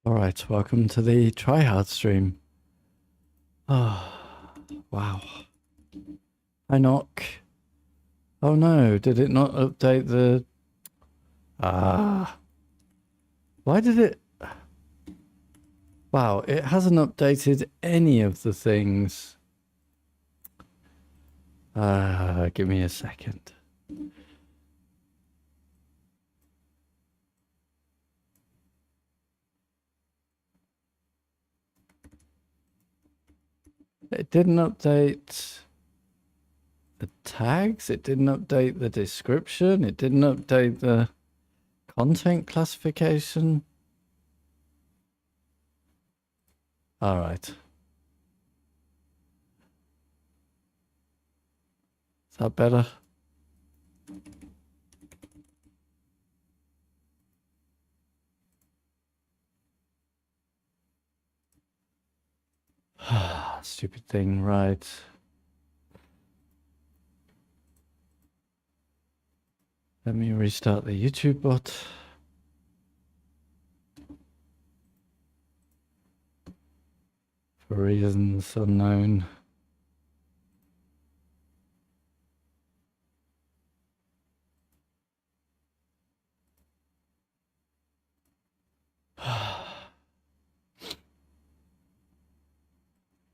Alright, welcome to the tryhard stream. Oh, wow. Hi, Knock. Oh no, did it not update the... Why did it... Wow, it hasn't updated any of the things. Give me a second. It didn't update the tags, it didn't update the description, it didn't update the content classification. Alright. Is that better? Stupid thing, right. Let me restart the YouTube bot. For reasons unknown.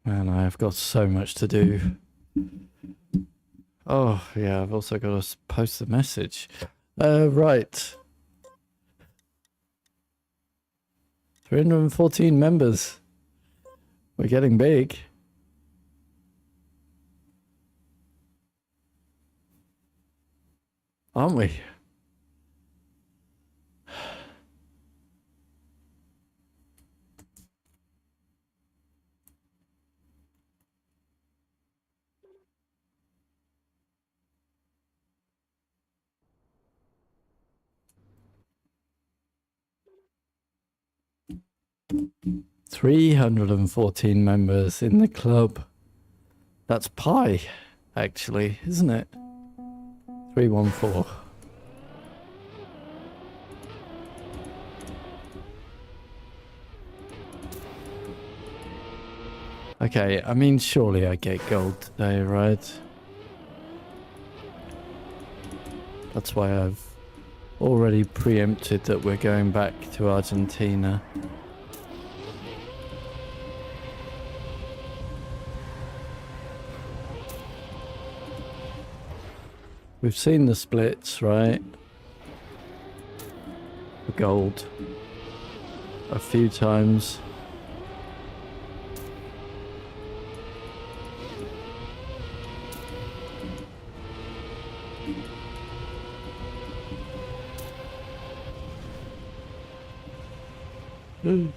Man, I've got so much to do. Oh, yeah, I've also got to post the message. Right. 314 members. We're getting big. Aren't we? $314 members in the club. That's pi, actually, isn't it? 314. Okay, I mean, surely I get gold today, right? That's why I've already preempted that we're going back to Argentina. We've seen the splits, right? For gold. A few times. And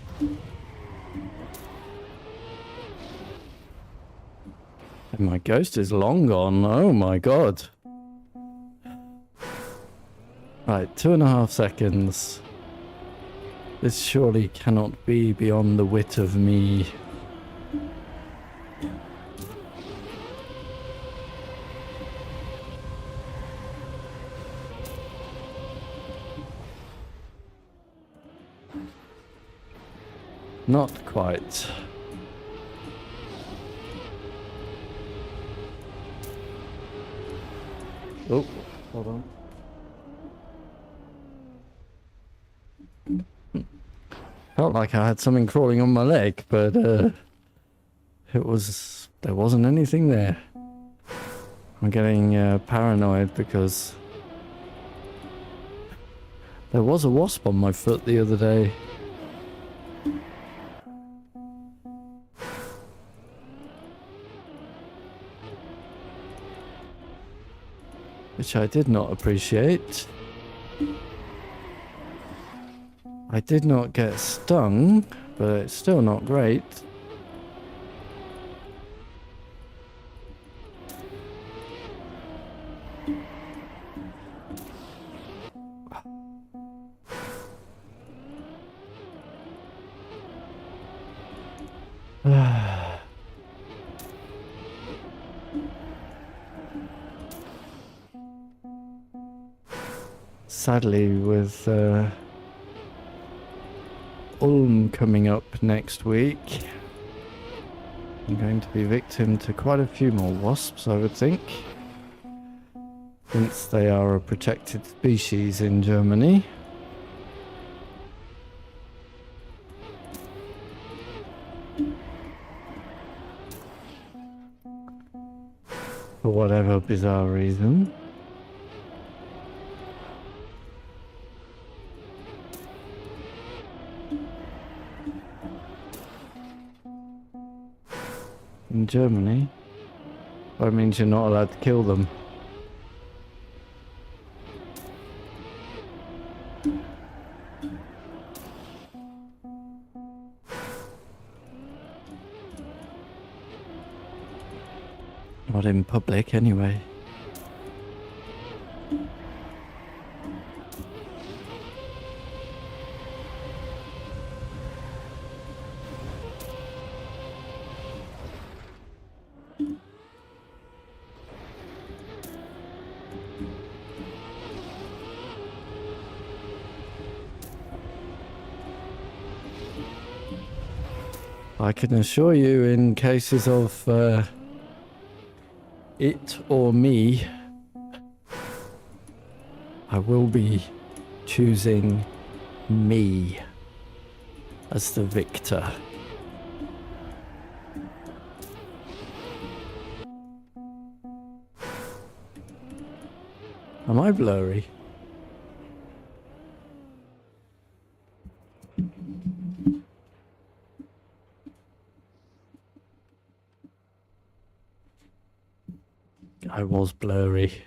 my ghost is long gone. Oh my god. Right, 2.5 seconds. This surely cannot be beyond the wit of me. Not quite. Oh, hold on. Felt like I had something crawling on my leg, but there wasn't anything there. I'm getting paranoid because there was a wasp on my foot the other day. Which I did not appreciate. I did not get stung, but it's still not great. Sadly, with Ulm coming up next week. I'm going to be victim to quite a few more wasps, I would think, since they are a protected species in Germany. For whatever bizarre reason. In Germany, that means you're not allowed to kill them. Not in public, anyway. I can assure you, in cases of it or me, I will be choosing me as the victor. Am I blurry? I was blurry.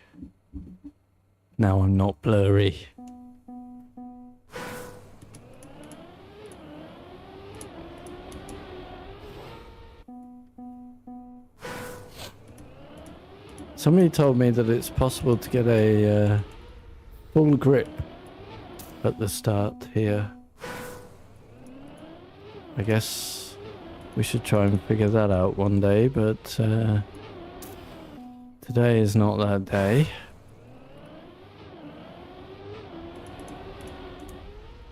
Now I'm not blurry. Somebody told me that it's possible to get a full grip at the start here. I guess we should try and figure that out one day, but today is not that day.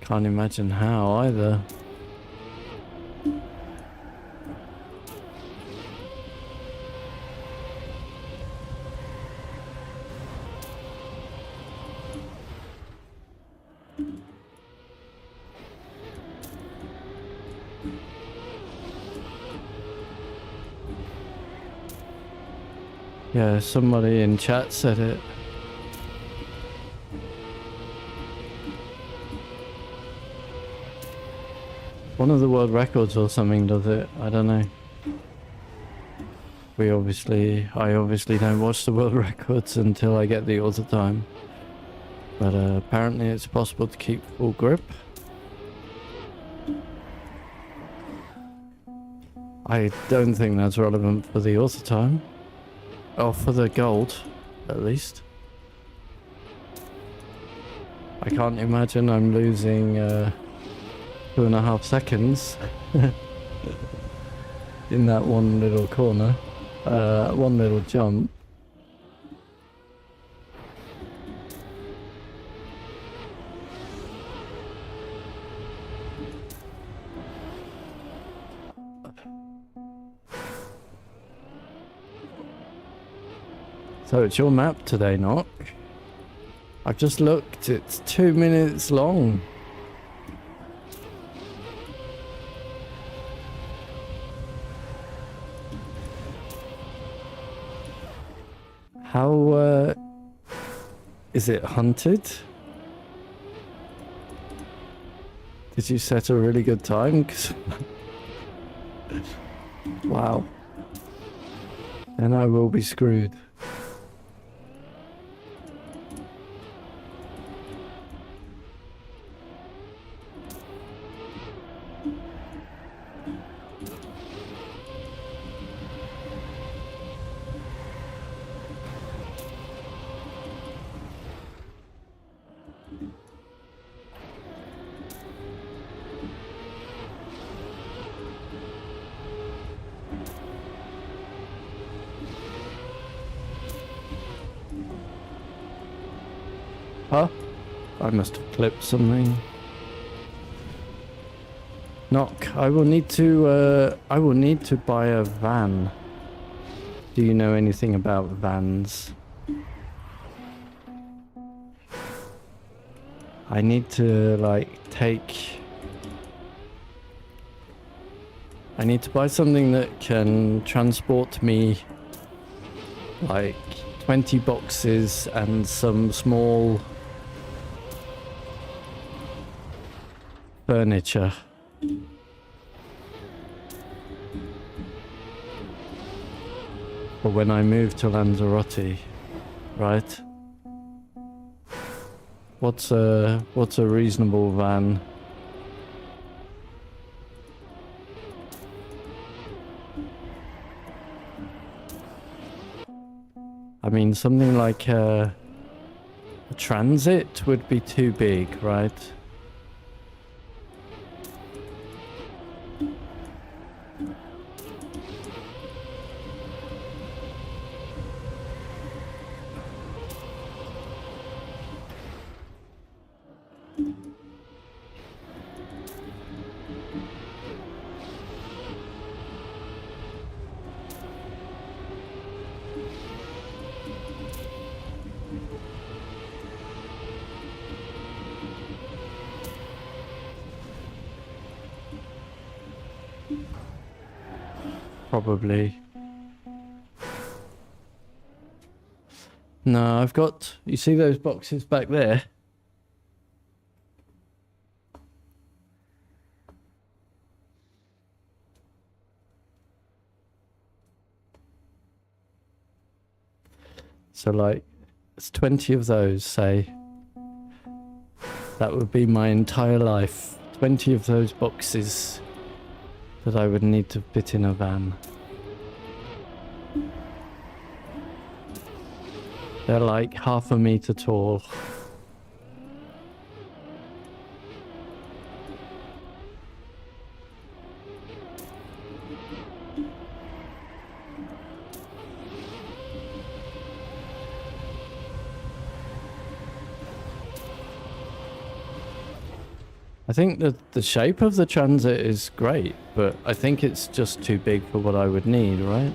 Can't imagine how either. Yeah, somebody in chat said it. One of the world records or something does it. I don't know. I obviously don't watch the world records until I get the auto time. But apparently it's possible to keep full grip. I don't think that's relevant for the auto time. Or for the gold, at least. I can't imagine I'm losing 2.5 seconds in that one little corner, one little jump. So it's your map today, Knock. I've just looked, it's 2 minutes long. How, is it hunted? Did you set a really good time? 'Cause wow. Then I will be screwed. Huh? I must have clipped something. Knock. I will need to buy a van. Do you know anything about vans? I need to I need to buy something that can transport me like 20 boxes and some small furniture. For when I move to Lanzarote, right? What's a reasonable van? I mean, something like a transit would be too big, right? Probably. No, I've got... You see those boxes back there? So like, it's 20 of those, say. That would be my entire life. 20 of those boxes that I would need to fit in a van. They're like half a meter tall. I think that the shape of the transit is great, but I think it's just too big for what I would need, right?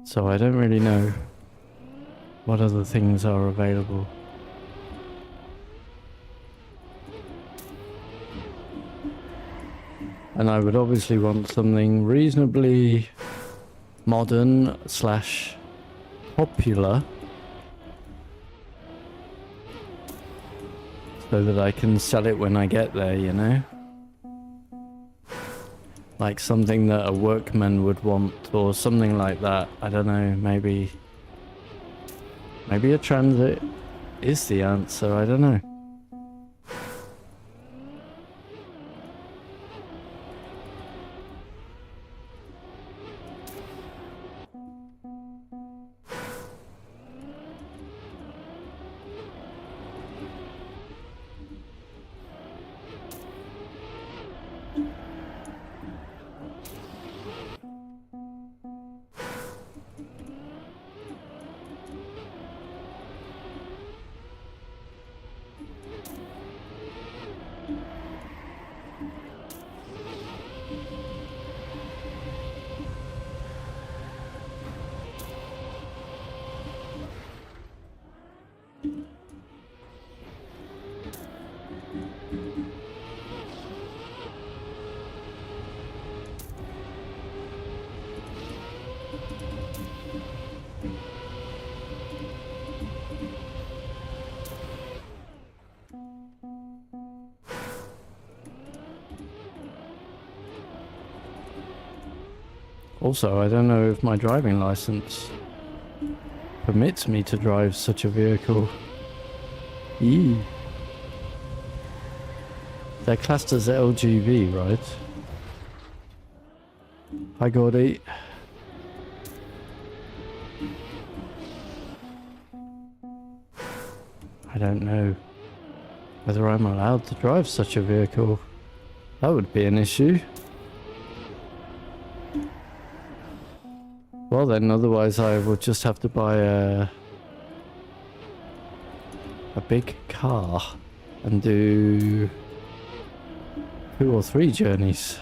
So I don't really know what other things are available. And I would obviously want something reasonably modern / popular so that I can sell it when I get there, you know? Like something that a workman would want or something like that. I don't know, maybe a transit is the answer, I don't know. Also, I don't know if my driving license permits me to drive such a vehicle. Eee. They're classed as LGV, right? Hi, Gordy. I don't know whether I'm allowed to drive such a vehicle. That would be an issue. Well then, otherwise I would just have to buy a big car and do 2 or 3 journeys.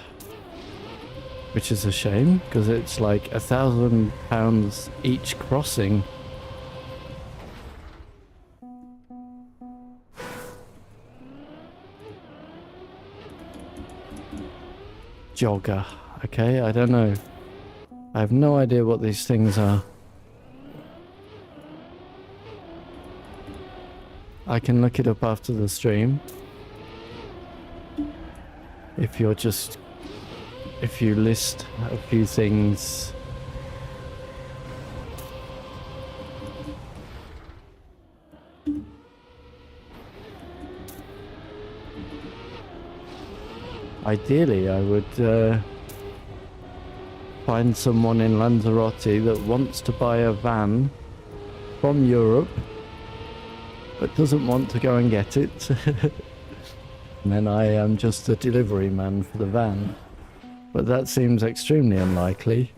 Which is a shame, because it's like £1,000 each crossing. Jogger. Okay, I don't know. I have no idea what these things are. I can look it up after the stream. If you list a few things. Ideally, I would find someone in Lanzarote that wants to buy a van from Europe, but doesn't want to go and get it. And then I am just a delivery man for the van. But that seems extremely unlikely.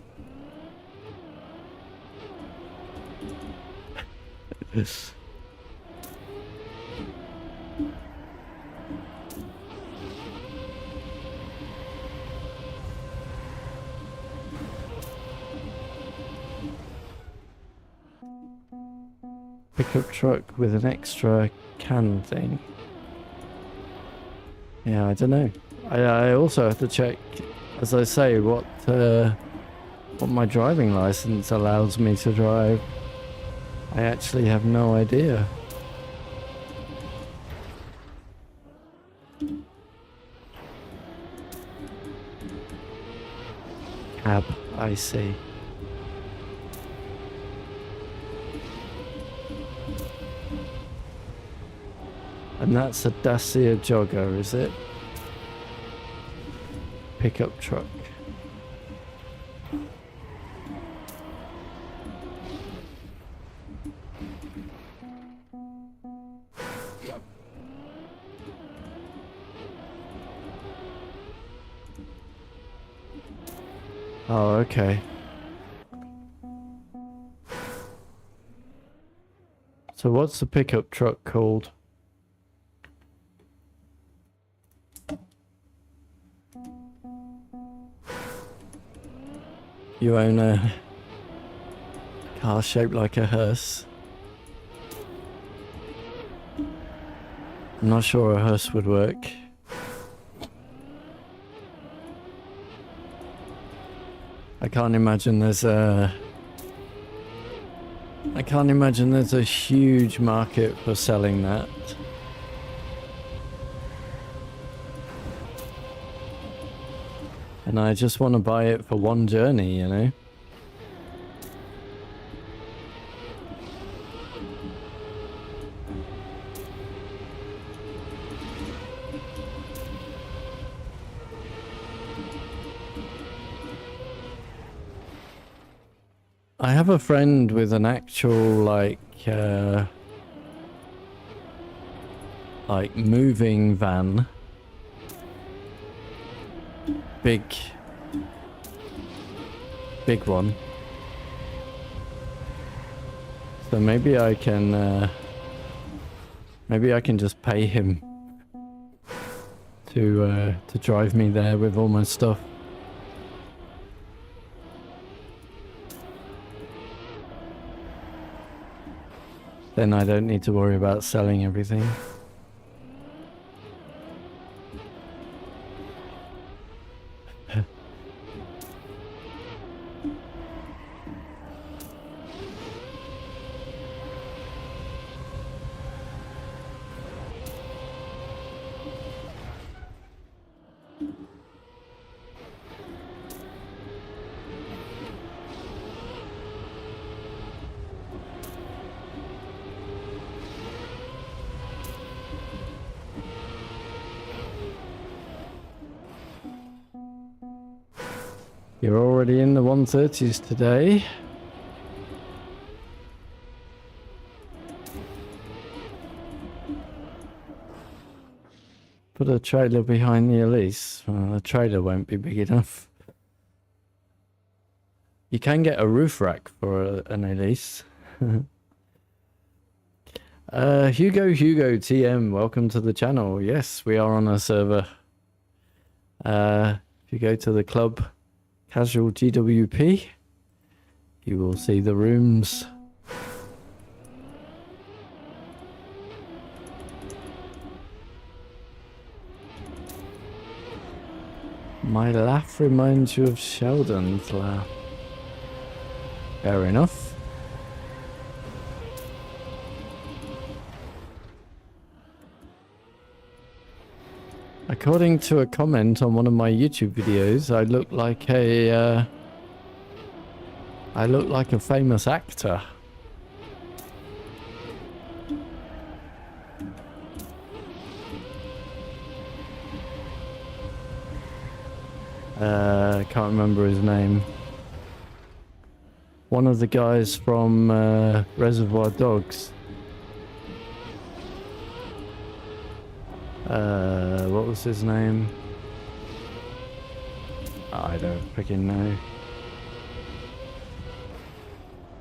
Pickup truck with an extra can thing. Yeah, I don't know. I also have to check, as I say, what my driving license allows me to drive. I actually have no idea. Cab, I see. And that's a Dacia Jogger, is it? Pickup truck. Oh, okay. So what's the pickup truck called? You own a car shaped like a hearse. I'm not sure a hearse would work. I can't imagine there's a huge market for selling that. And I just want to buy it for one journey, you know? I have a friend with an actual, like moving van. Big one. So maybe I can just pay him to drive me there with all my stuff. Then I don't need to worry about selling everything. You're already in the 130s today. put a trailer behind the Elise. Well, the trailer won't be big enough. You can get a roof rack for an Elise. Hugo TM, welcome to the channel. Yes, we are on a server. If you go to the club Casual GWP, you will see the rooms. My laugh reminds you of Sheldon's laugh. Fair enough. According to a comment on one of my YouTube videos, I look like a famous actor. Can't remember his name. One of the guys from Reservoir Dogs. What was his name? I don't freaking know.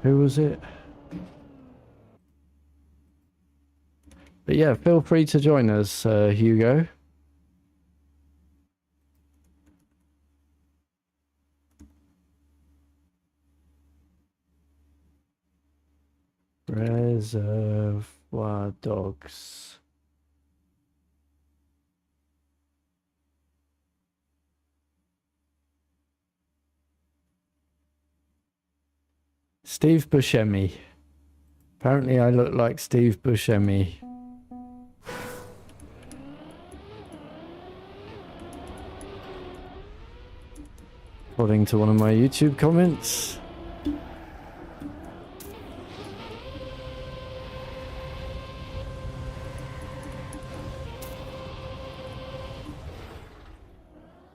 Who was it? But yeah, feel free to join us, Hugo. Reservoir Dogs. Steve Buscemi. Apparently I look like Steve Buscemi. According to one of my YouTube comments.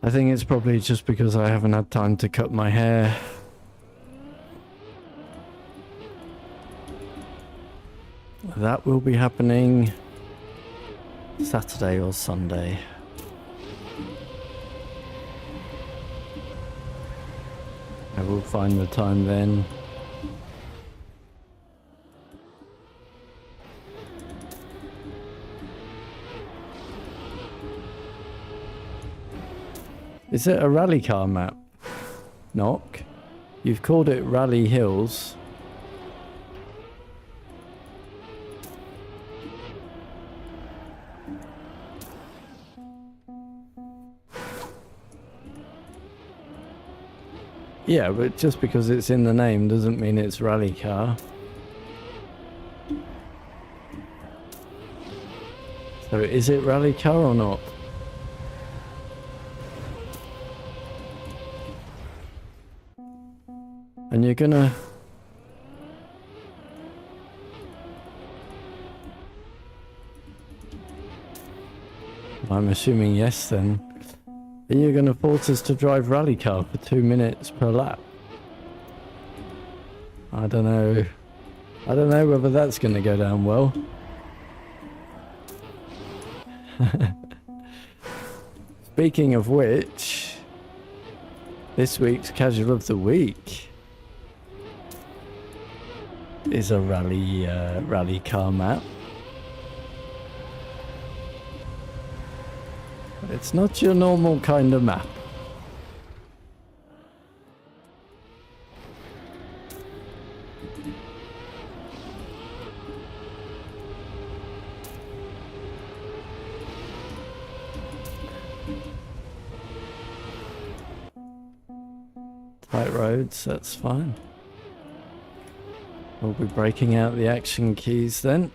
I think it's probably just because I haven't had time to cut my hair. That will be happening Saturday or Sunday. I will find the time then. Is it a rally car map? Knock. You've called it RallyHills. Yeah, but just because it's in the name doesn't mean it's rally car. So is it rally car or not? And you're gonna... I'm assuming yes then. Are you going to force us to drive rally car for 2 minutes per lap? I don't know. I don't know whether that's going to go down well. Speaking of which, this week's Casual of the Week is a rally car map. It's not your normal kind of map. Tight roads, that's fine. We'll be breaking out the action keys then.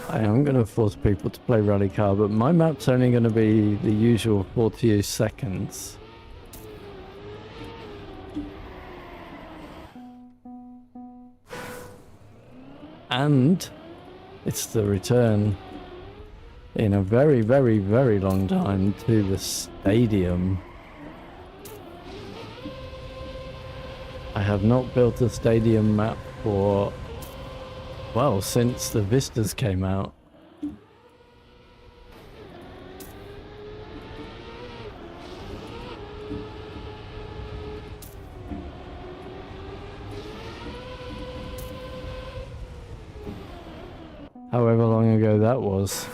I am going to force people to play rally car, but my map's only going to be the usual 40 seconds. And it's the return in a very, very, very long time to the stadium. I have not built a stadium map for Well, since the Vistas came out. However long ago that was.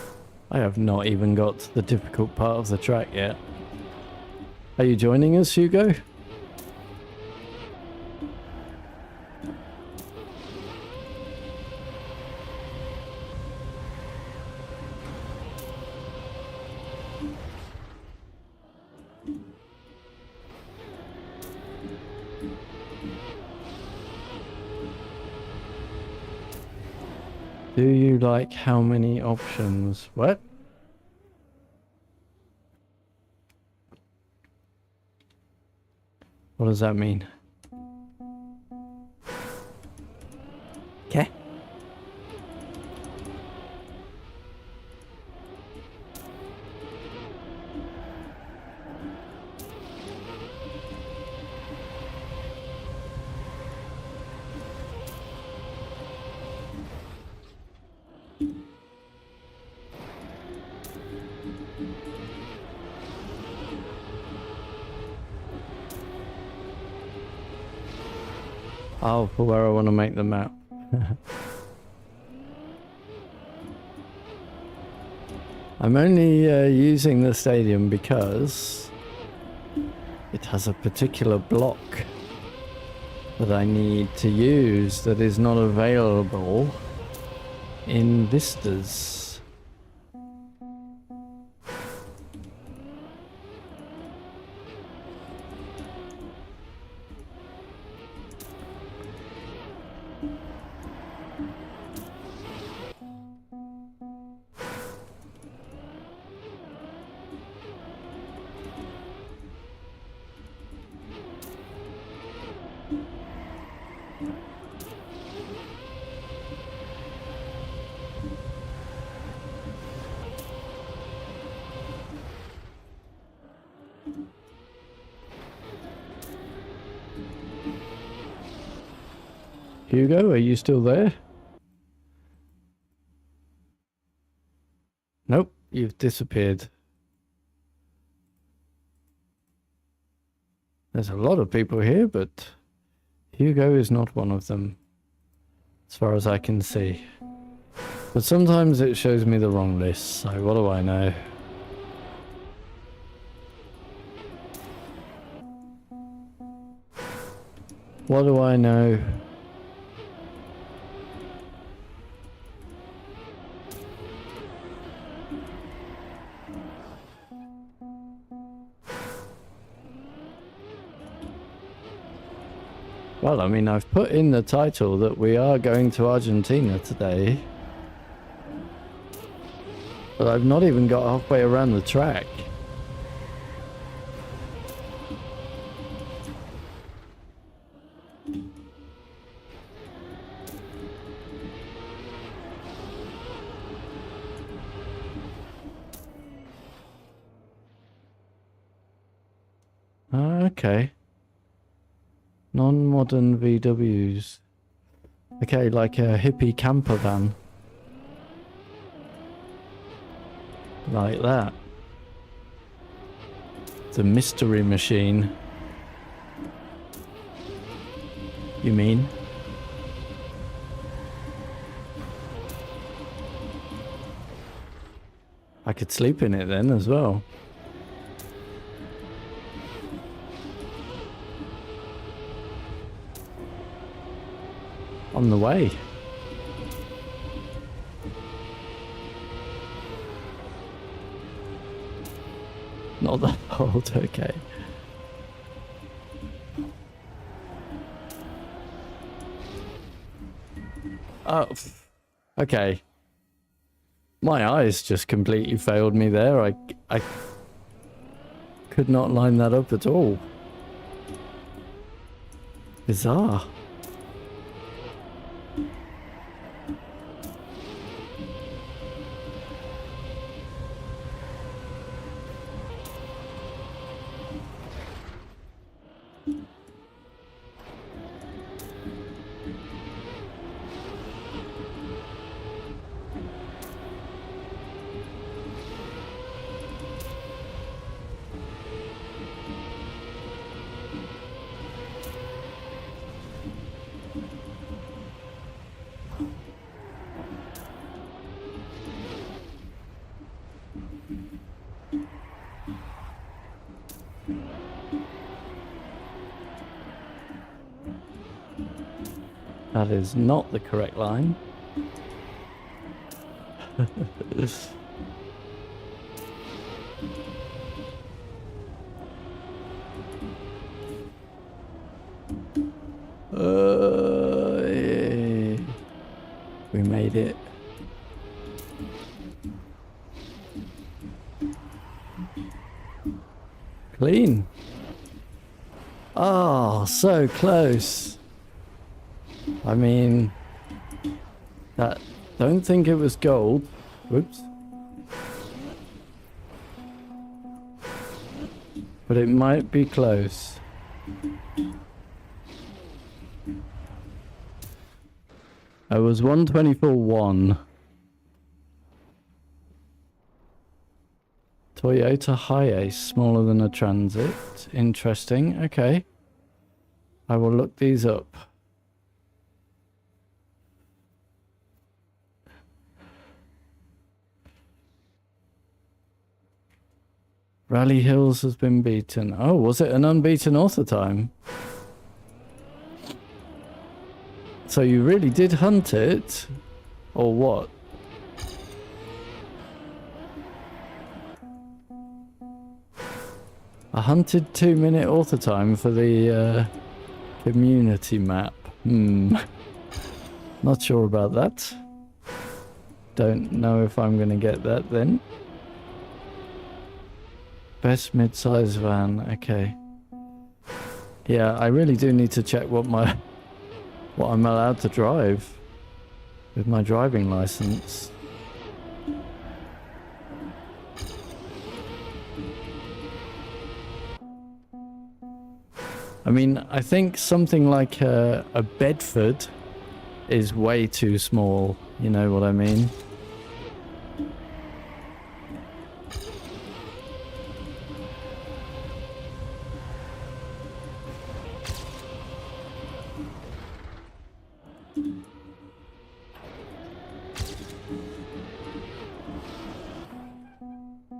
I have not even got to the difficult part of the track yet. Are you joining us, Hugo? Do you like how many options? What? What does that mean? Okay. Oh, for where I want to make the map. I'm only using the stadium because it has a particular block that I need to use that is not available in Vistas. Hugo, are you still there? Nope, you've disappeared. There's a lot of people here, but Hugo is not one of them, as far as I can see. But sometimes it shows me the wrong list, so what do I know? What do I know? Well, I mean, I've put in the title that we are going to Argentina today. But I've not even got halfway around the track. Okay. Non-modern VWs. Okay, like a hippie camper van. Like that. The mystery machine. You mean? I could sleep in it then as well. On the way. Not that old, okay. Oh, okay. My eyes just completely failed me there. I could not line that up at all. Bizarre. That is not the correct line. Yeah. We made it. Clean. Oh, so close. I mean, don't think it was gold. Whoops. But it might be close. I was 124.1. Toyota Hiace, smaller than a Transit. Interesting. Okay. I will look these up. RallyHills has been beaten. Oh, was it an unbeaten author time? So you really did hunt it? Or what? A hunted 2-minute author time for the community map. Not sure about that. Don't know if I'm going to get that then. Best mid-size van. Okay. Yeah, I really do need to check what I'm allowed to drive with my driving license. I mean, I think something like a Bedford is way too small. You know what I mean?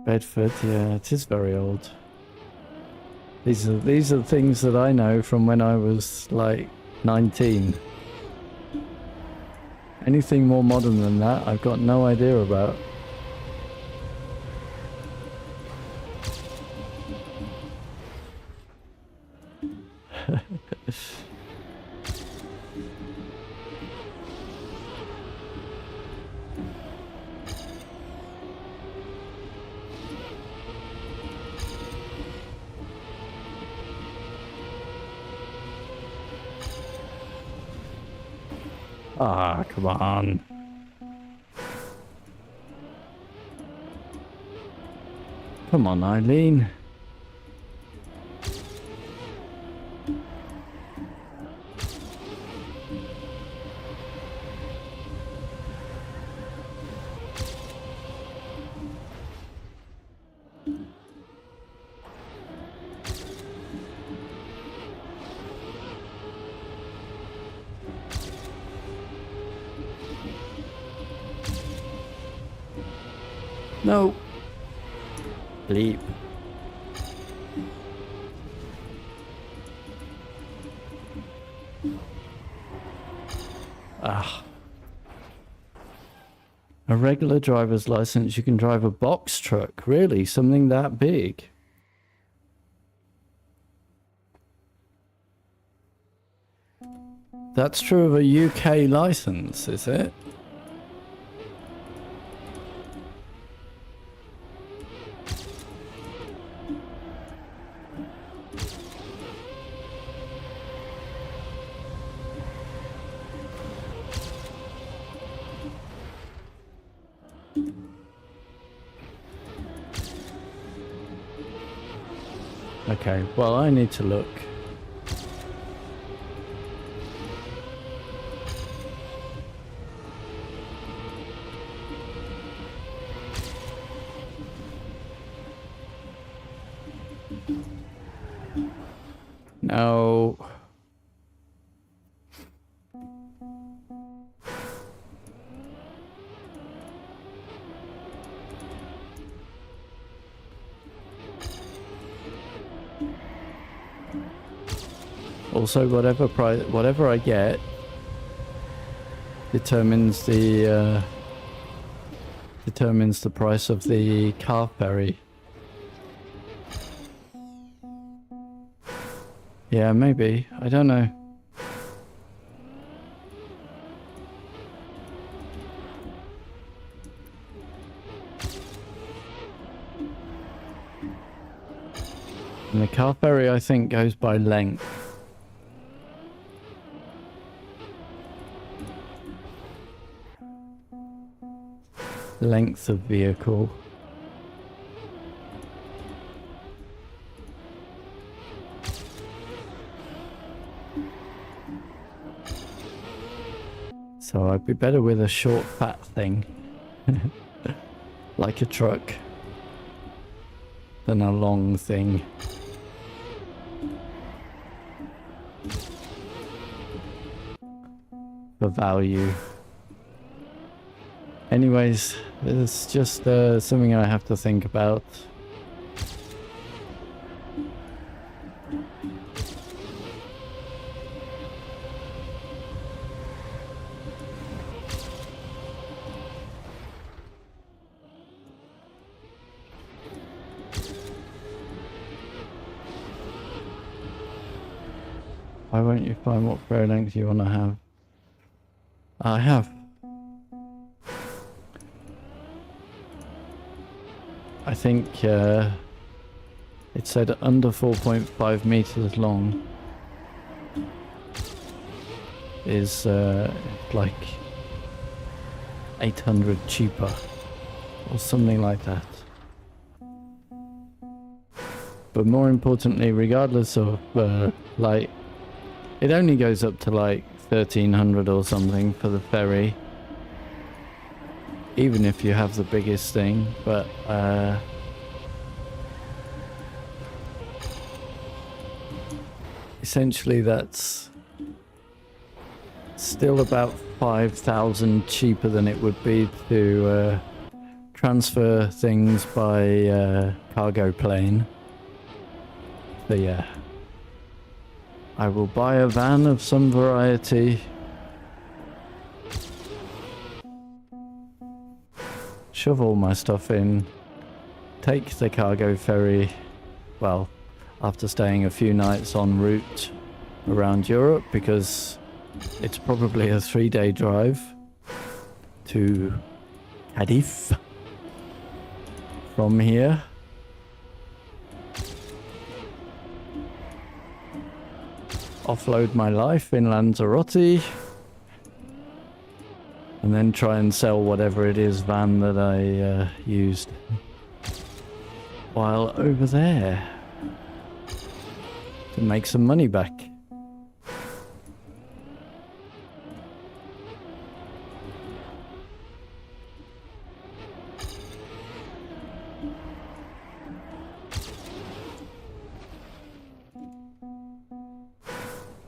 Bedford, yeah, it is very old. These are things that I know from when I was like 19. Anything more modern than that, I've got no idea about. Ah, come on. Come on, Eileen. No. Bleep. Ah. A regular driver's license, you can drive a box truck. Really? Something that big? That's true of a UK license, is it? Okay, well, I need to look. No. Also, whatever I get, determines the price of the car ferry. Yeah, maybe. I don't know. And the car ferry, I think, goes by length. Length of vehicle. So I'd be better with a short, fat thing. Like a truck. Than a long thing. For value. Anyways, it's just something I have to think about. Why won't you find what ferry length you want to have? I have. I think it said under 4.5 meters long is like 800 cheaper or something like that. But more importantly, regardless of like, it only goes up to like 1300 or something for the ferry, even if you have the biggest thing. But essentially that's still about 5,000 cheaper than it would be to transfer things by cargo plane. So yeah, I will buy a van of some variety, shove all my stuff in, take the cargo ferry, well, after staying a few nights en route around Europe, because it's probably a 3-day drive to Cadiz from here. Offload my life in Lanzarote and then try and sell whatever it is van that I used while over there to make some money back.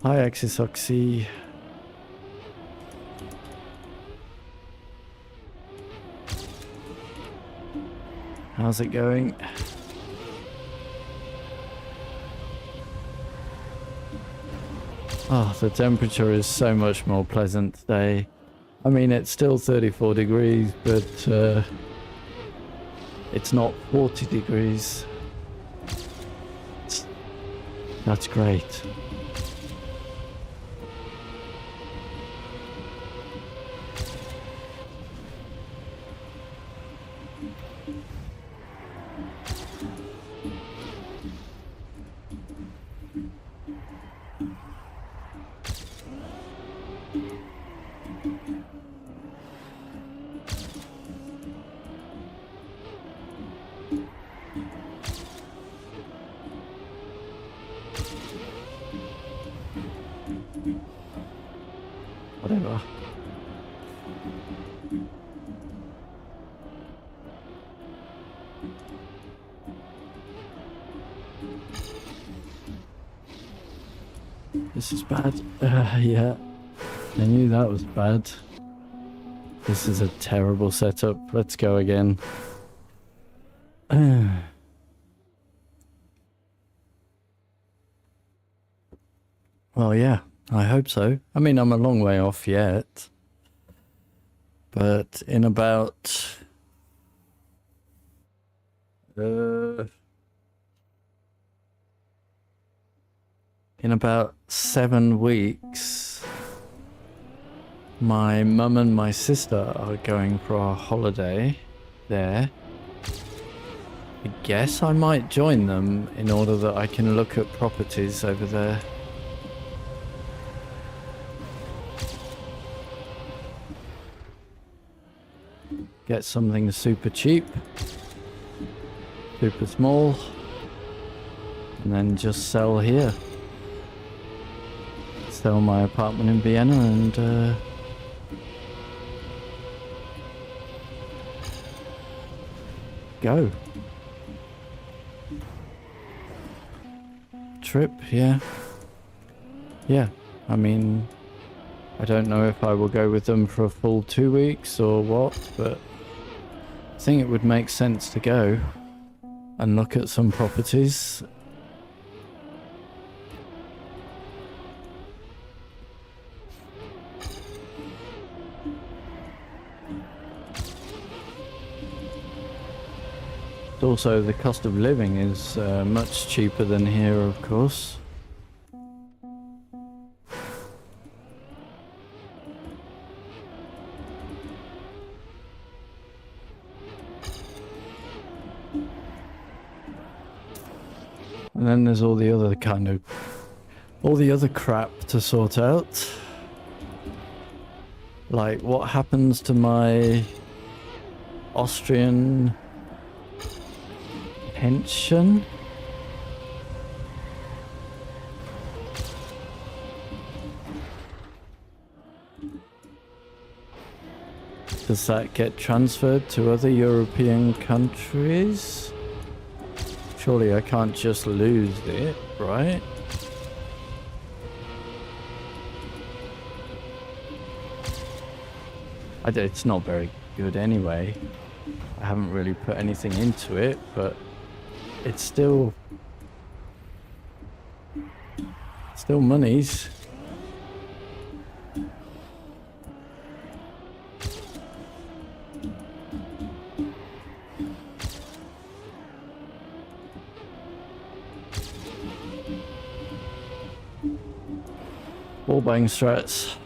Hi Axisoxy. How's it going? Oh, the temperature is so much more pleasant today. I mean, it's still 34 degrees, but it's not 40 degrees. That's great. Whatever. This is bad. Yeah, I knew that was bad. This is a terrible setup. Let's go again. Well, yeah, I hope so. I mean, I'm a long way off yet. But in about in about 7 weeks, my mum and my sister are going for a holiday there. I guess I might join them in order that I can look at properties over there. Get something super cheap, super small, and then just sell here. Sell my apartment in Vienna and go. Trip, yeah. Yeah, I mean, I don't know if I will go with them for a full 2 weeks or what, but I think it would make sense to go and look at some properties. Also, the cost of living is much cheaper than here, of course. And then there's all the other crap to sort out. Like, what happens to my Austrian pension? Does that get transferred to other European countries? Surely I can't just lose it, right? It's not very good anyway. I haven't really put anything into it, but it's still monies. Ball buying strats.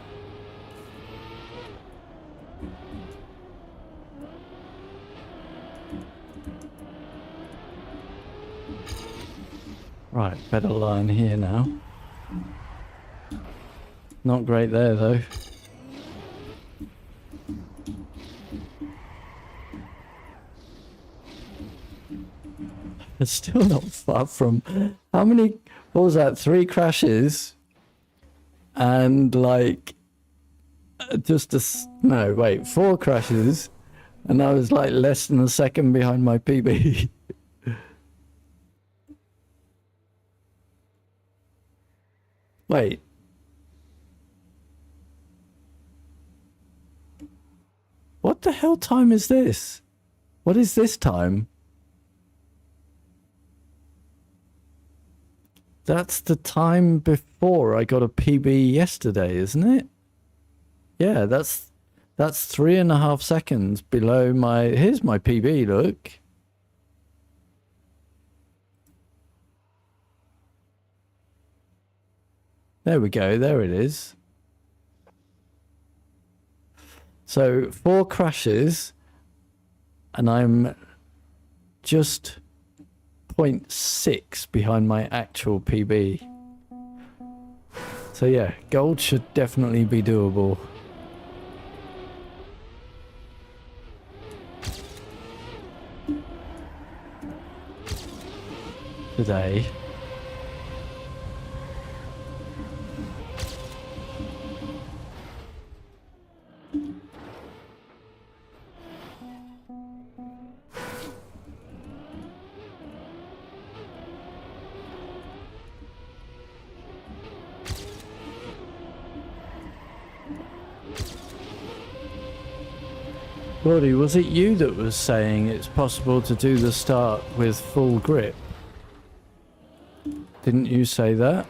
Right, better line here now. Not great there though. It's still not far from... How many... What was that? 3 crashes? And like... No, wait. 4 crashes. And I was like less than a second behind my PB. Wait. What the hell time is this? What is this time? That's the time before I got a PB yesterday, isn't it? Yeah, that's 3.5 seconds below my... Here's my PB, look. There we go, there it is. So 4 crashes and I'm just 0.6 behind my actual PB. So yeah, gold should definitely be doable. Today. Roddy, was it you that was saying it's possible to do the start with full grip? Didn't you say that?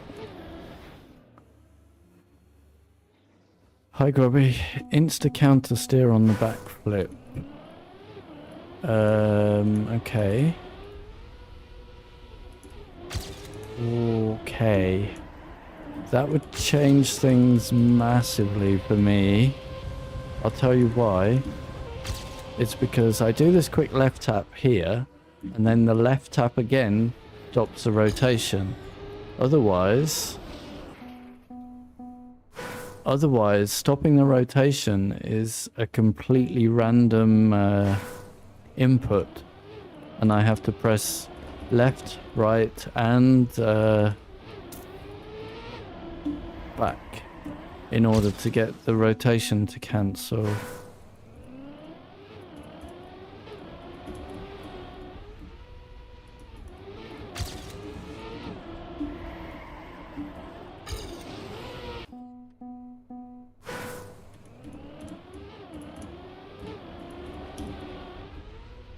Hi Grubby. Insta counter steer on the back flip. Okay. Okay. That would change things massively for me. I'll tell you why. It's because I do this quick left tap here, and then the left tap again stops the rotation. Otherwise, stopping the rotation is a completely random input, and I have to press left, right, and back in order to get the rotation to cancel.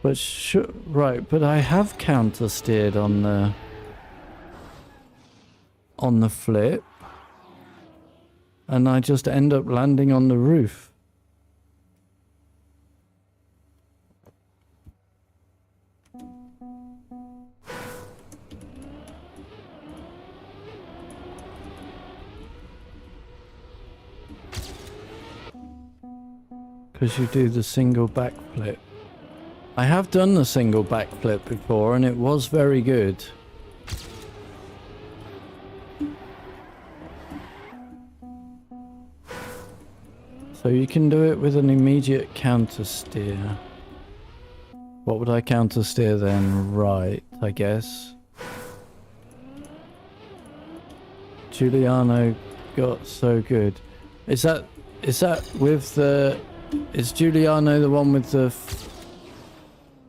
But right, but I have counter steered on the flip, and I just end up landing on the roof. Because you do the single backflip. I have done the single backflip before, and it was very good. So you can do it with an immediate counter steer. What would I counter steer then? Right, I guess. Giuliano got so good. Is that with the... Is Giuliano the one with the...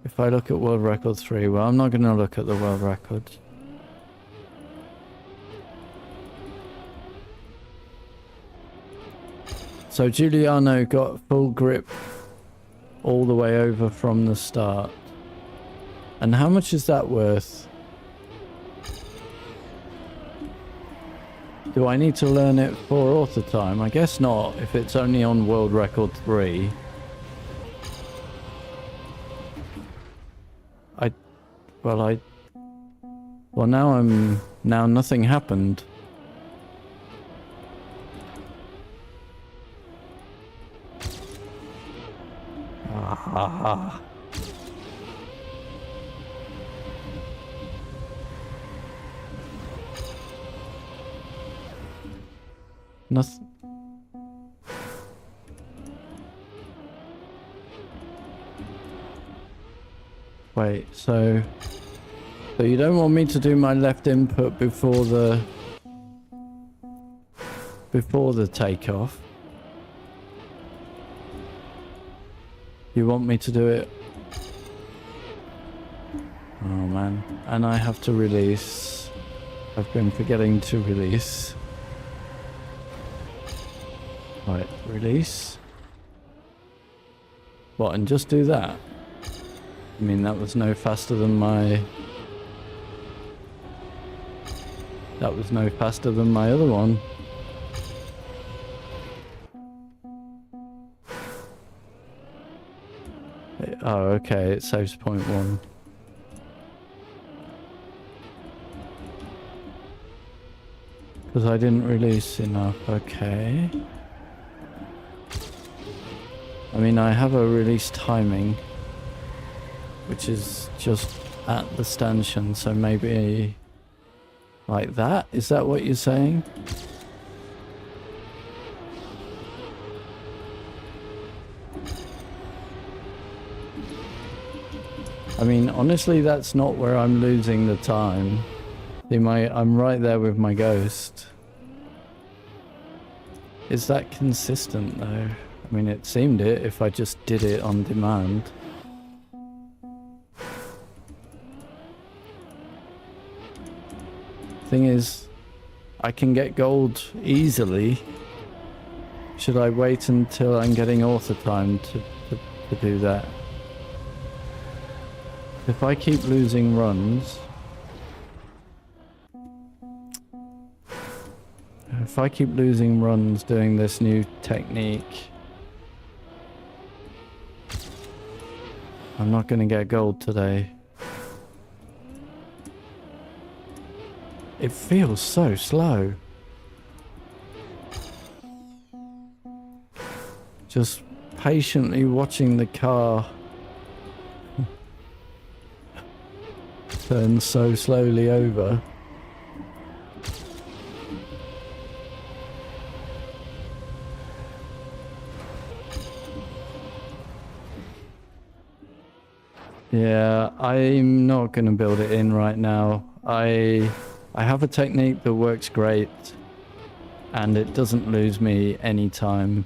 If I look at World Record 3, well, I'm not going to look at the World Record. So Giuliano got full grip all the way over from the start. And how much is that worth? Do I need to learn it for author time? I guess not, if it's only on World Record 3. Well, now nothing happened. Ah. Nothing. Wait, so you don't want me to do my left input before the takeoff? You want me to do it? Oh man, and I have to release. I've been forgetting to release. Right, release. What, and just do that? I mean, that was no faster than my... That was no faster than my other one. Oh, okay, it saves 0.1. Because I didn't release enough, okay. I mean, I have a release timing, which is just at the stanchion, so maybe like that? Is that what you're saying? I mean, honestly, that's not where I'm losing the time. See, I'm right there with my ghost. Is that consistent though? I mean, it seemed it if I just did it on demand. Thing is, I can get gold easily. Should I wait until I'm getting author time to do that? If I keep losing runs... if I keep losing runs doing this new technique, I'm not going to get gold today. It feels so slow. Just patiently watching the car turn so slowly over. Yeah, I'm not going to build it in right now. I have a technique that works great and it doesn't lose me any time.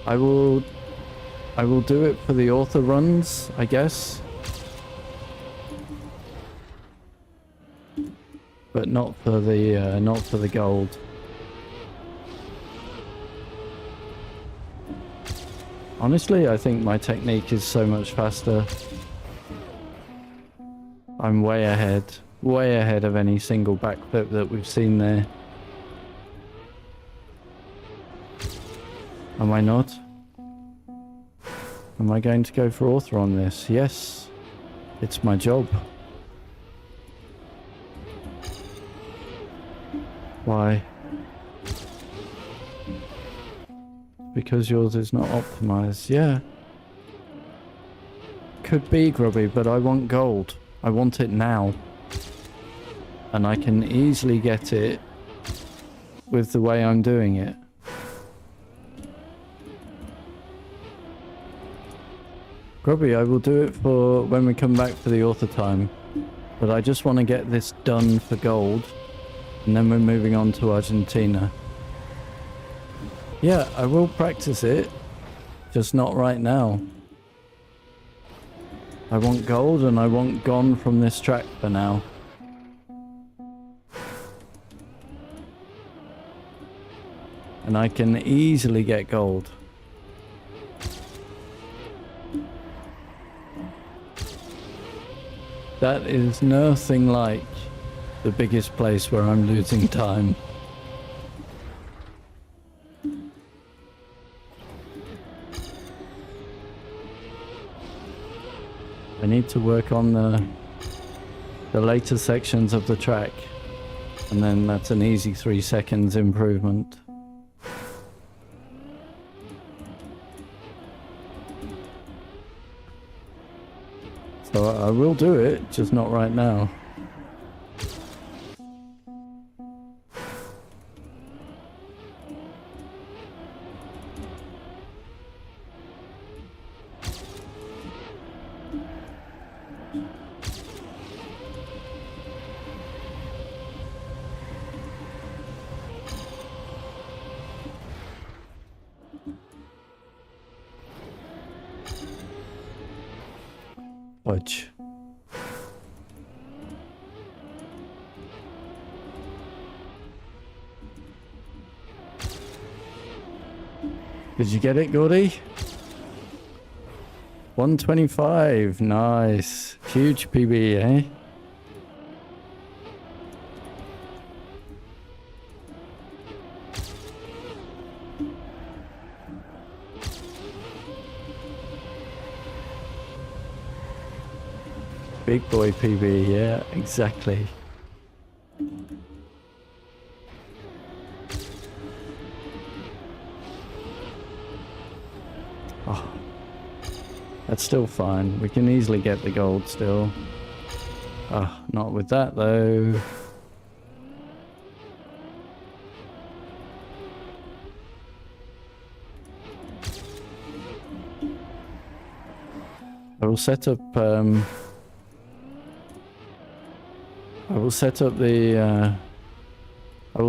I will do it for the author runs, I guess. But not for the gold. Honestly, I think my technique is so much faster. I'm way ahead of any single backflip that we've seen there. Am I not? Am I going to go for author on this? Yes, it's my job. Why? Because yours is not optimized. Yeah. Could be, Grubby, but I want gold. I want it now. And I can easily get it with the way I'm doing it. Grubby, I will do it for when we come back for the author time. But I just want to get this done for gold. And then we're moving on to Argentina. Yeah, I will practice it, just not right now. I want gold and I want gone from this track for now. And I can easily get gold. That is nothing like the biggest place where I'm losing time. I need to work on the later sections of the track, and then that's an easy 3 seconds improvement. So I will do it, just not right now. Fudge. Did you get it, Gordy? 125, nice. Huge PB, eh? Big boy PB, yeah, exactly. Oh, that's still fine. We can easily get the gold still. Oh, not with that though. I will set up I will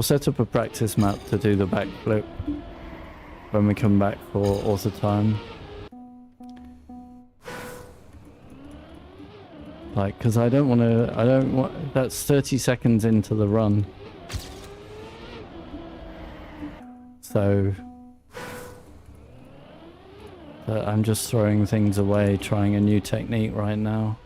set up a practice map to do the backflip when we come back for author time. Like, because I don't want, that's 30 seconds into the run. So, I'm just throwing things away, trying a new technique right now.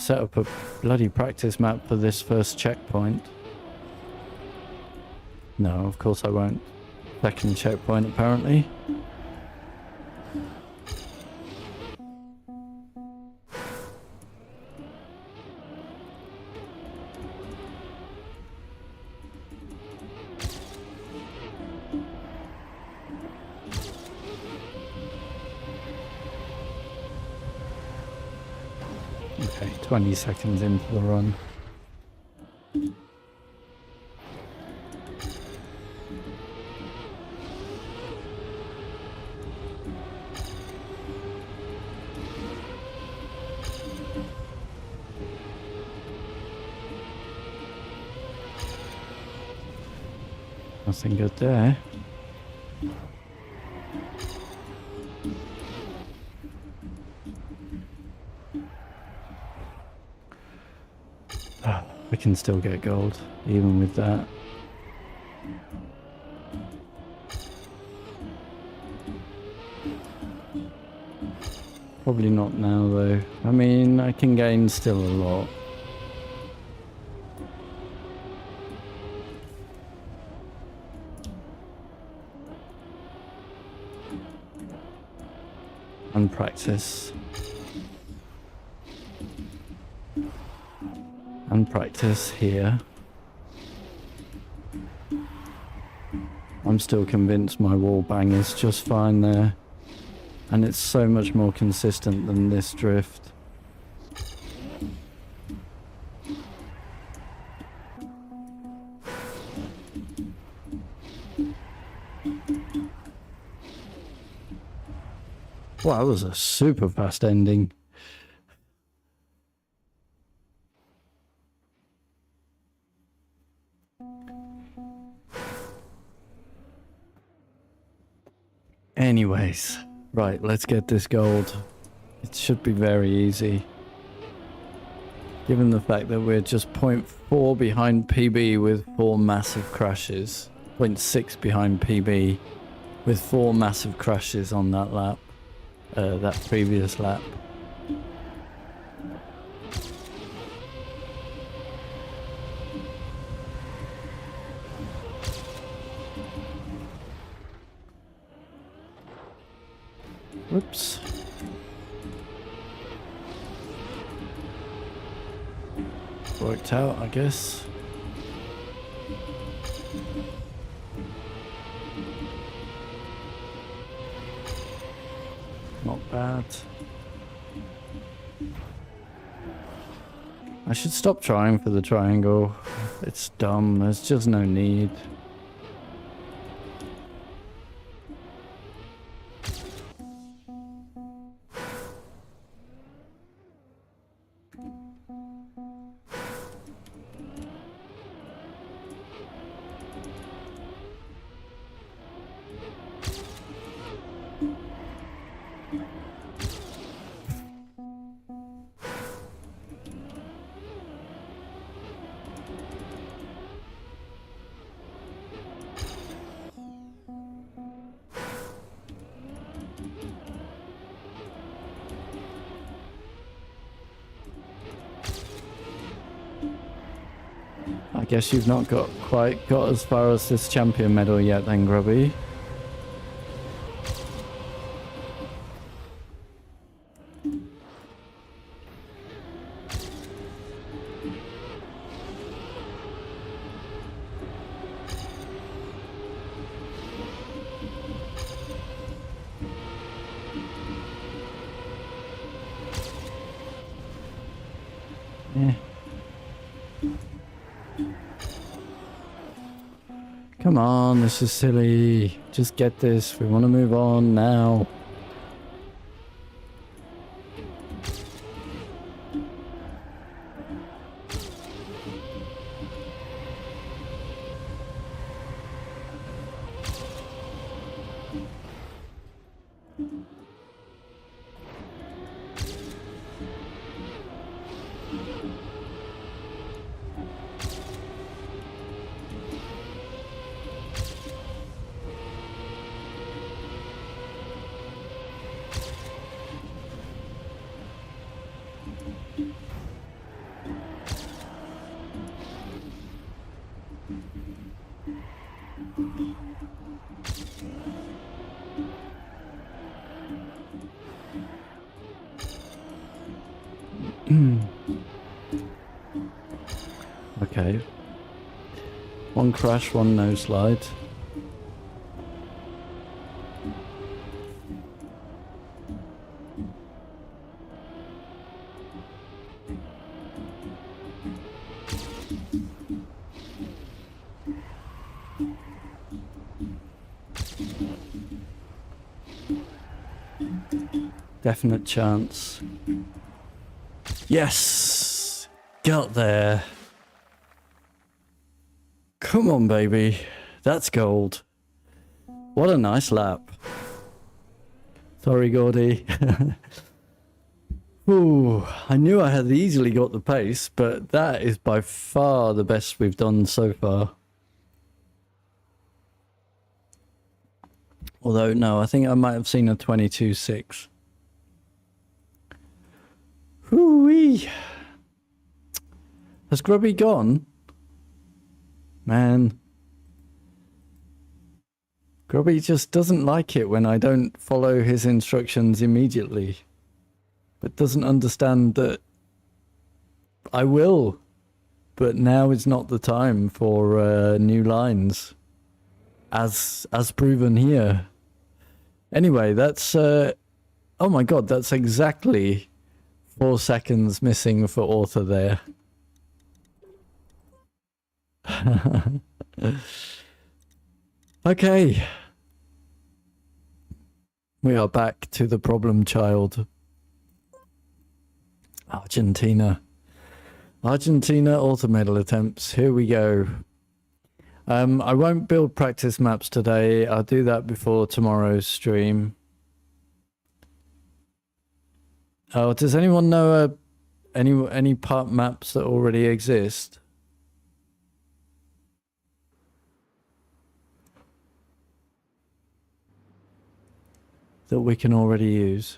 set up a bloody practice map for this first checkpoint. No, of course I won't. Second checkpoint, apparently. Okay, 20 seconds into the run. Nothing good there. We can still get gold, even with that. Probably not now, though. I mean, I can gain still a lot. And practice. And practice here. I'm still convinced my wall bang is just fine there. And it's so much more consistent than this drift. Wow, that was a super fast ending. Anyways, right, let's get this gold. It should be very easy. Given the fact that we're just 0.4 behind PB with 4 massive crashes. 0.6 behind PB with 4 massive crashes on that lap. That previous lap. Whoops. Worked out, I guess. Not bad. I should stop trying for the triangle. It's dumb. There's just no need. I guess you've not quite got as far as this champion medal yet then, Grubby. Yeah. Come on, this is silly. Just get this. We want to move on now. Okay. One crash, one no slide. Definite chance. Yes! Got there. Come on, baby. That's gold. What a nice lap. Sorry, Gordy. Ooh, I knew I had easily got the pace, but that is by far the best we've done so far. Although, no, I think I might have seen a 22.6. Hoo-wee. Has Grubby gone? Man. Grubby just doesn't like it when I don't follow his instructions immediately. But doesn't understand that I will. But now is not the time for new lines. As proven here. Anyway, that's... oh my god, that's exactly 4 seconds missing for author there. Okay. We are back to the problem child. Argentina. Argentina auto medal attempts. Here we go. I won't build practice maps today. I'll do that before tomorrow's stream. Oh, does anyone know any part maps that already exist? That we can already use?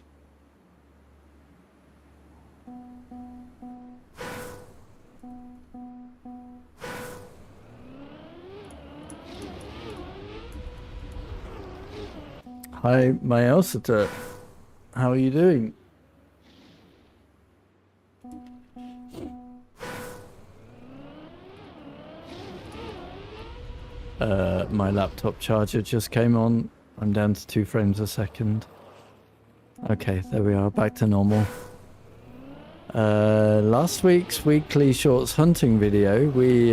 Hi, my Elsiter. How are you doing? My laptop charger just came on. I'm down to 2 frames a second. Okay, there we are, back to normal. Last week's weekly shorts hunting video, we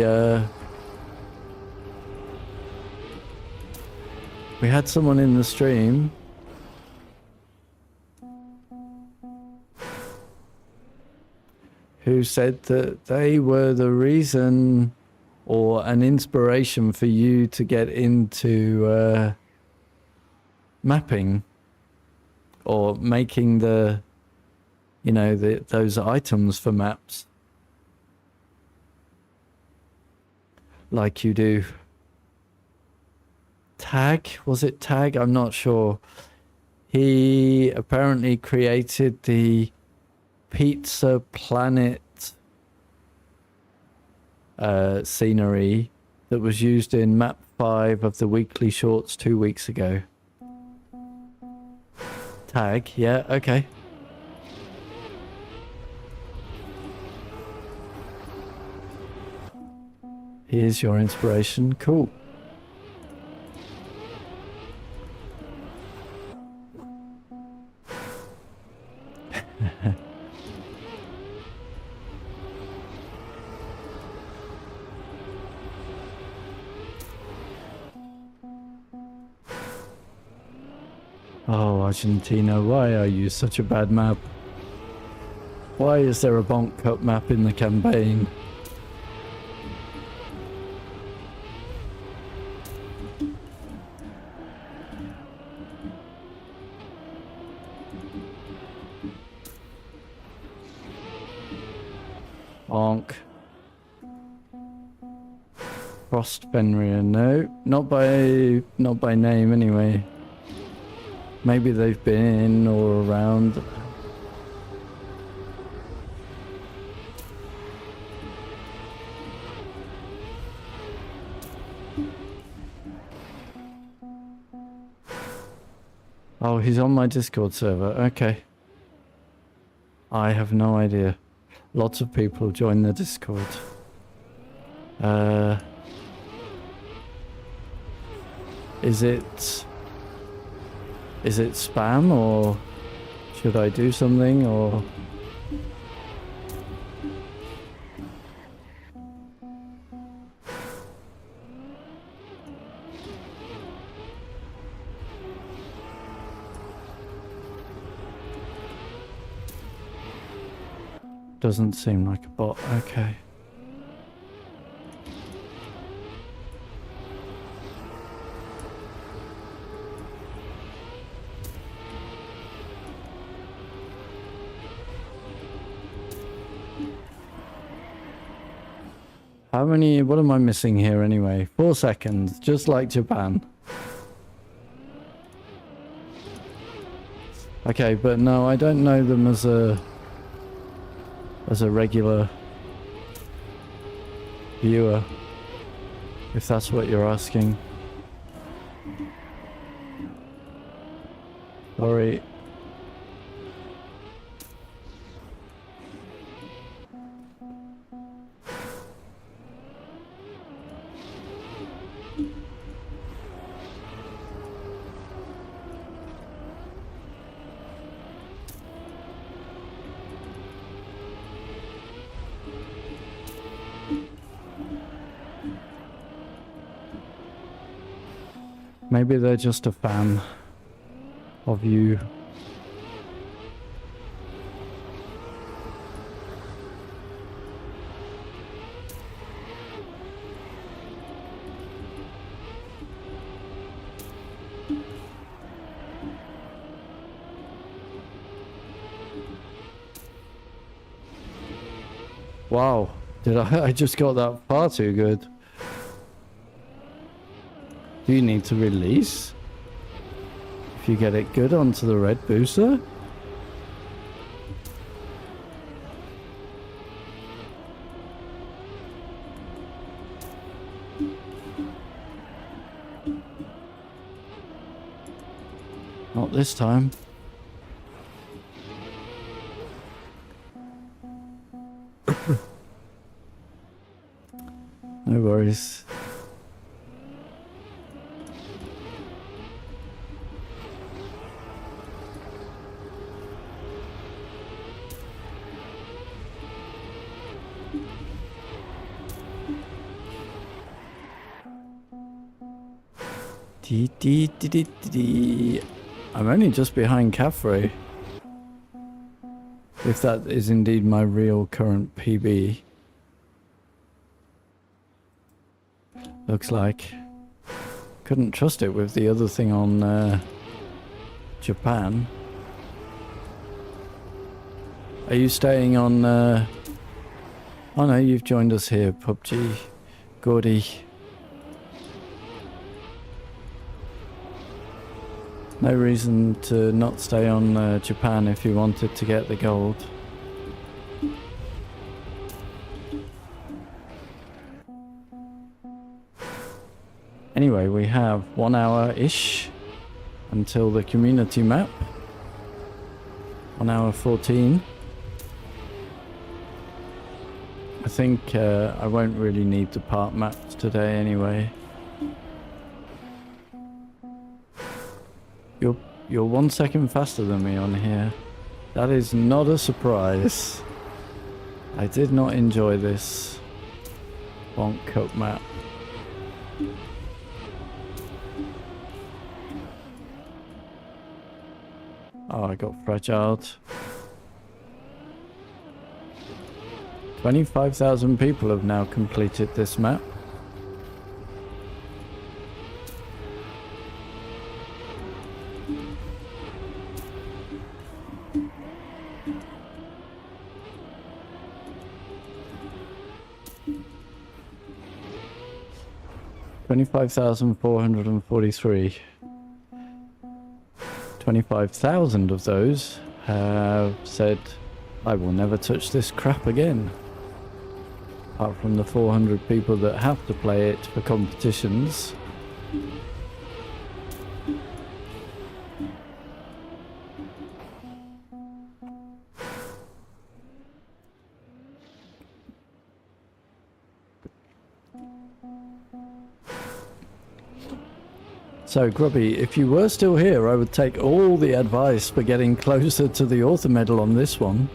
had someone in the stream who said that they were the reason or an inspiration for you to get into mapping or making the, you know, those items for maps like you do. Tag? Was it Tag? I'm not sure. He apparently created the Pizza Planet scenery that was used in map 5 of the weekly shorts 2 weeks ago. Tag, yeah, okay. Here's your inspiration, cool. Oh, Argentina, why are you such a bad map? Why is there a Bonk Cup map in the campaign? Bonk. Frost Fenrir, no, not by name anyway. Maybe they've been or around. Oh, he's on my Discord server. Okay. I have no idea. Lots of people join the Discord. Is it spam, or should I do something, or... Doesn't seem like a bot. Okay. How many... What am I missing here anyway? 4 seconds, just like Japan. Okay, but no, I don't know them as a regular viewer, if that's what you're asking. Sorry. Maybe they're just a fan of you. Wow, did I just got that far too good. Do you need to release if you get it good onto the red booster? Not this time. No worries. I'm only just behind Caffrey. If that is indeed my real current PB. Looks like. Couldn't trust it with the other thing on Japan. Are you staying on... Oh no, you've joined us here, PUBG. Gordy. No reason to not stay on Japan if you wanted to get the gold. Anyway, we have 1 hour-ish until the community map. 1 hour 14. I think I won't really need the part maps today anyway. You're 1 second faster than me on here. That is not a surprise. I did not enjoy this Bonk Cup map. Oh, I got fragiled. 25,000 people have now completed this map. $25,443. 25,000 of those have said, I will never touch this crap again. Apart from the 400 people that have to play it for competitions. So, Grubby, if you were still here, I would take all the advice for getting closer to the author medal on this one.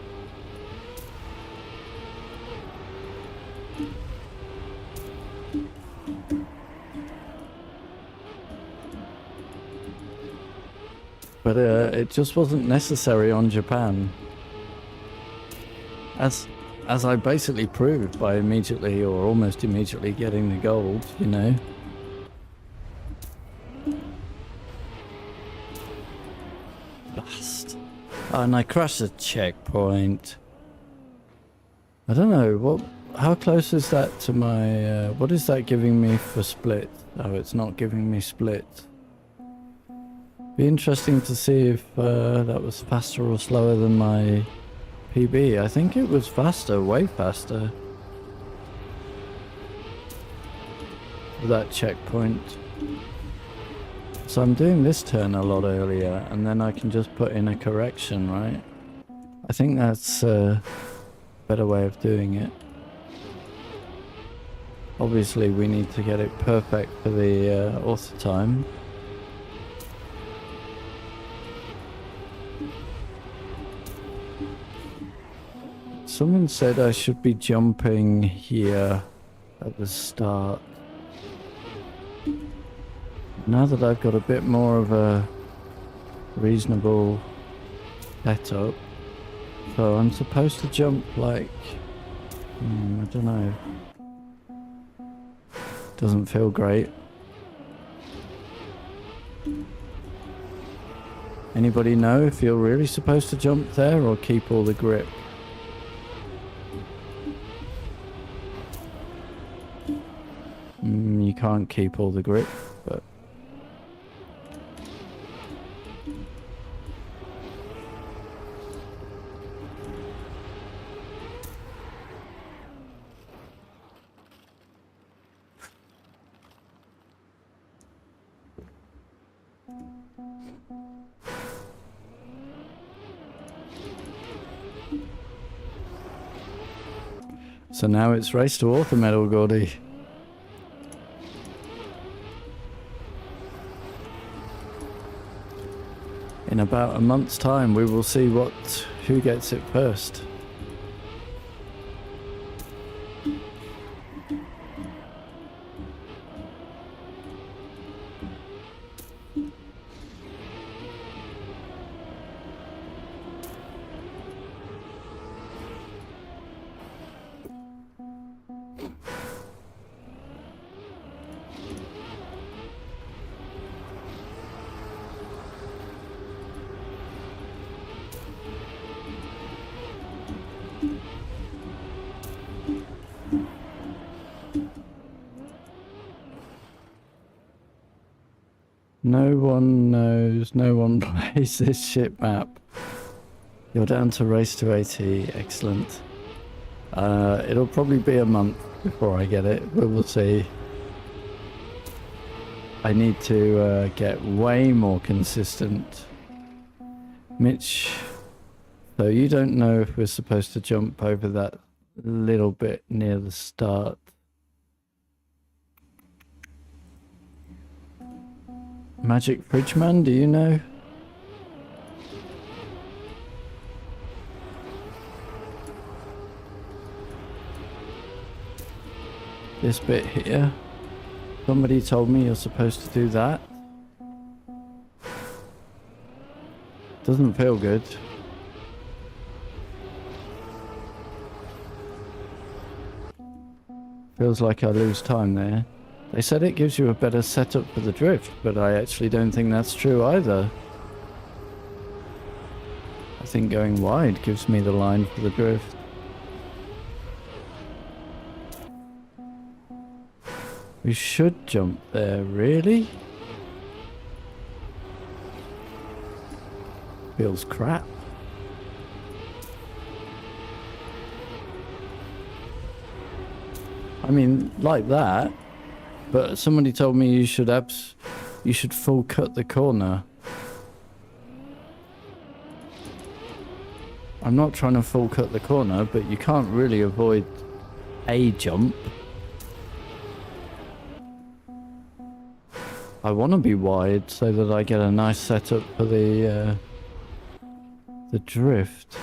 But it just wasn't necessary on Japan. As I basically proved by immediately or almost immediately getting the gold, you know. Blast. Oh, and I crashed a checkpoint. I don't know, how close is that to my, what is that giving me for split? Oh, it's not giving me split. Be interesting to see if that was faster or slower than my PB. I think it was faster, way faster. For that checkpoint. So I'm doing this turn a lot earlier, and then I can just put in a correction, right? I think that's a better way of doing it. Obviously we need to get it perfect for the author time. Someone said I should be jumping here at the start. Now that I've got a bit more of a reasonable setup, so I'm supposed to jump like, I don't know. Doesn't feel great. Anybody know if you're really supposed to jump there or keep all the grip? You can't keep all the grip, but... So now it's race to author medal, Gordy. In about a month's time, we will see who gets it first. No one knows, no one plays this ship map. You're down to race to AT, excellent. It'll probably be a month before I get it, but we'll see. I need to get way more consistent. Mitch, so you don't know if we're supposed to jump over that little bit near the start. Magic Fridge Man, do you know? This bit here. Somebody told me you're supposed to do that. Doesn't feel good. Feels like I lose time there. They said it gives you a better setup for the drift, but I actually don't think that's true either. I think going wide gives me the line for the drift. We should jump there, really? Feels crap. I mean, like that. But somebody told me you should full cut the corner. I'm not trying to full cut the corner, but you can't really avoid a jump. I want to be wide so that I get a nice setup for the drift.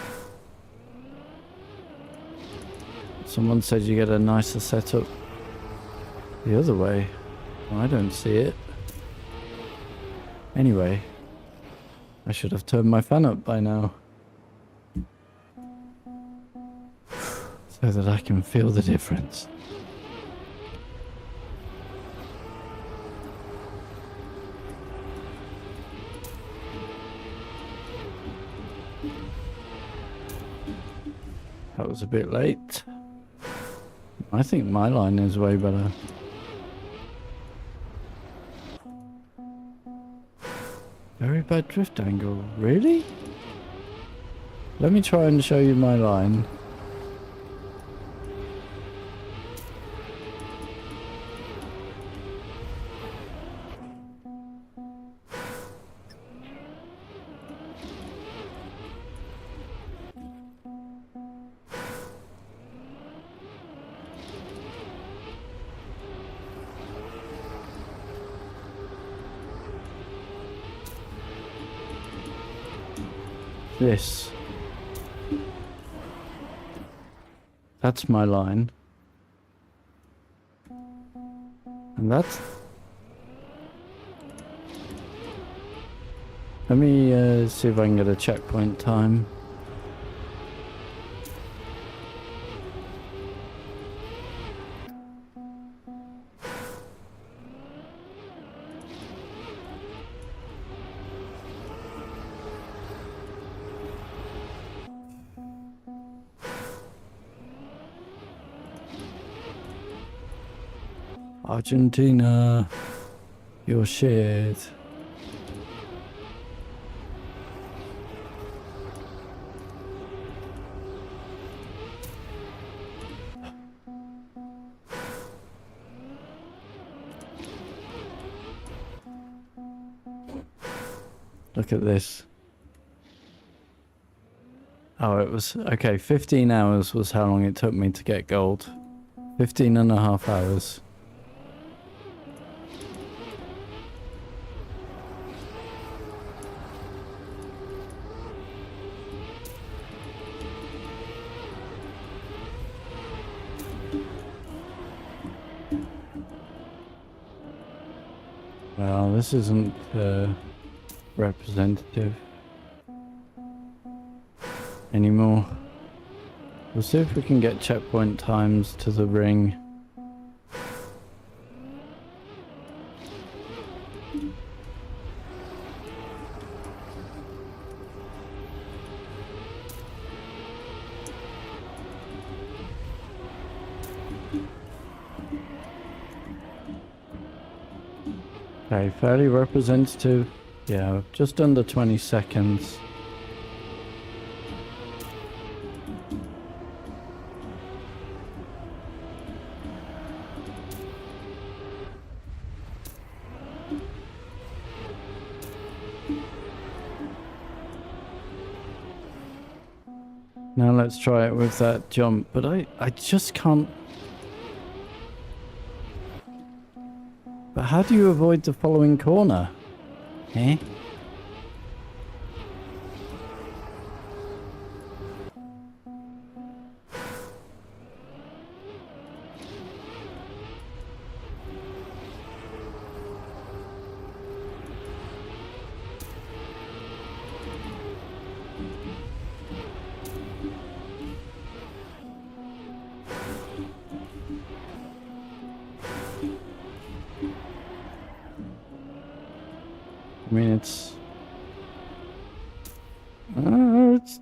Someone said you get a nicer setup the other way. Well, I don't see it. Anyway, I should have turned my fan up by now. So that I can feel the difference. That was a bit late. I think my line is way better. Very bad drift angle. Really? Let me try and show you my line. This. That's my line. And that's... Let me see if I can get a checkpoint time. Argentina, you're shit. Look at this. Oh, it was... Okay, 15 hours was how long it took me to get gold. 15 and a half hours. Well, this isn't representative anymore. We'll see if we can get checkpoint times to the ring. Okay, fairly representative. Yeah, just under 20 seconds. Now let's try it with that jump, but I just can't... But how do you avoid the following corner? Eh? I mean, it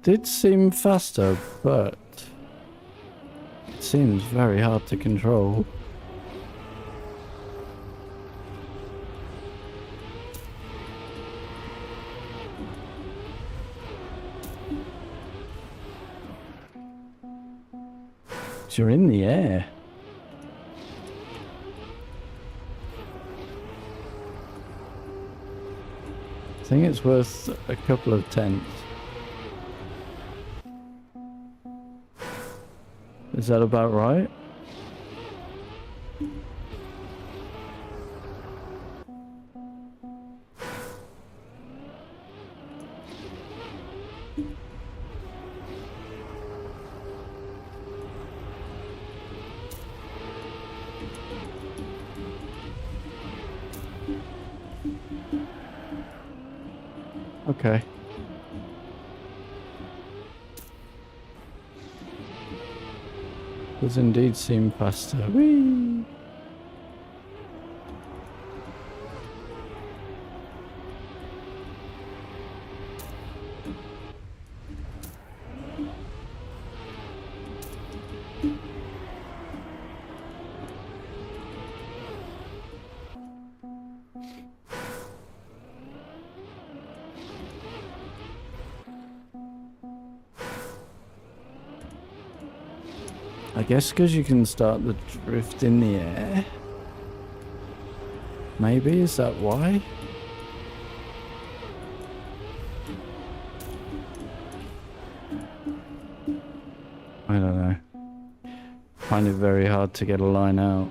did seem faster, but it seems very hard to control. You're in the air. I think it's worth a couple of tenths. Is that about right? Okay. Does indeed seem faster. Whee! I guess because you can start the drift in the air. Maybe, is that why? I don't know. Find it very hard to get a line out.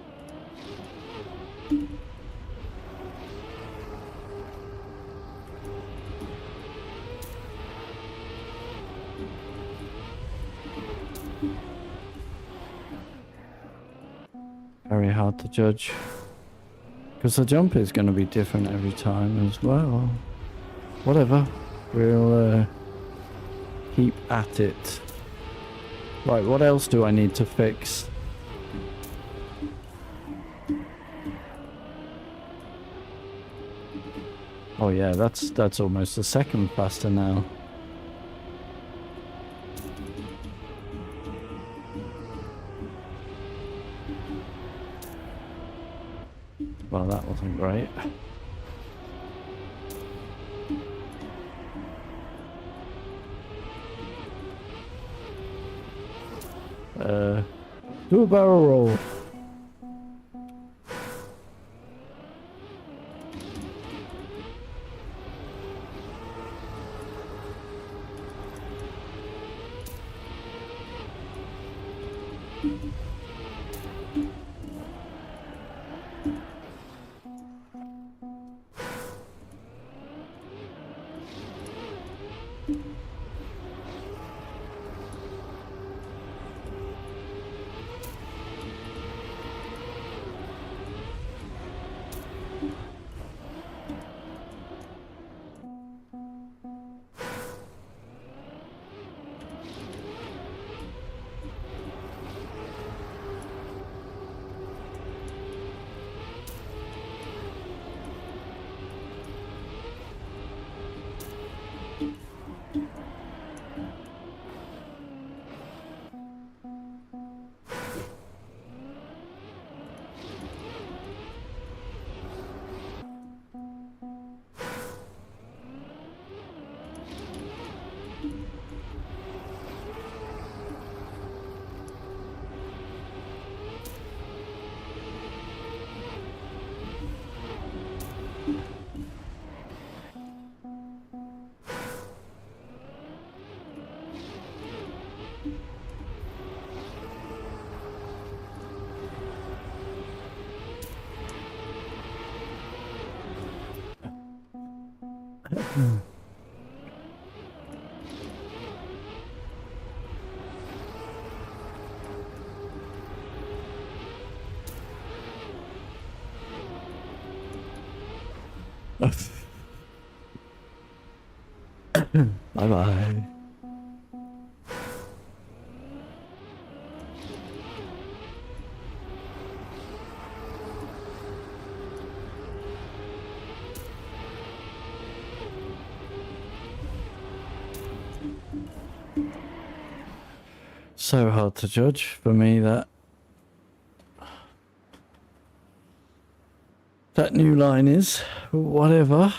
Very hard to judge. Because the jump is going to be different every time as well. Whatever. We'll keep at it. Right, what else do I need to fix? Oh yeah, that's almost a second faster now. Well, that wasn't great. Do a barrel roll. Bye bye. So hard to judge for me that new line is. Whatever.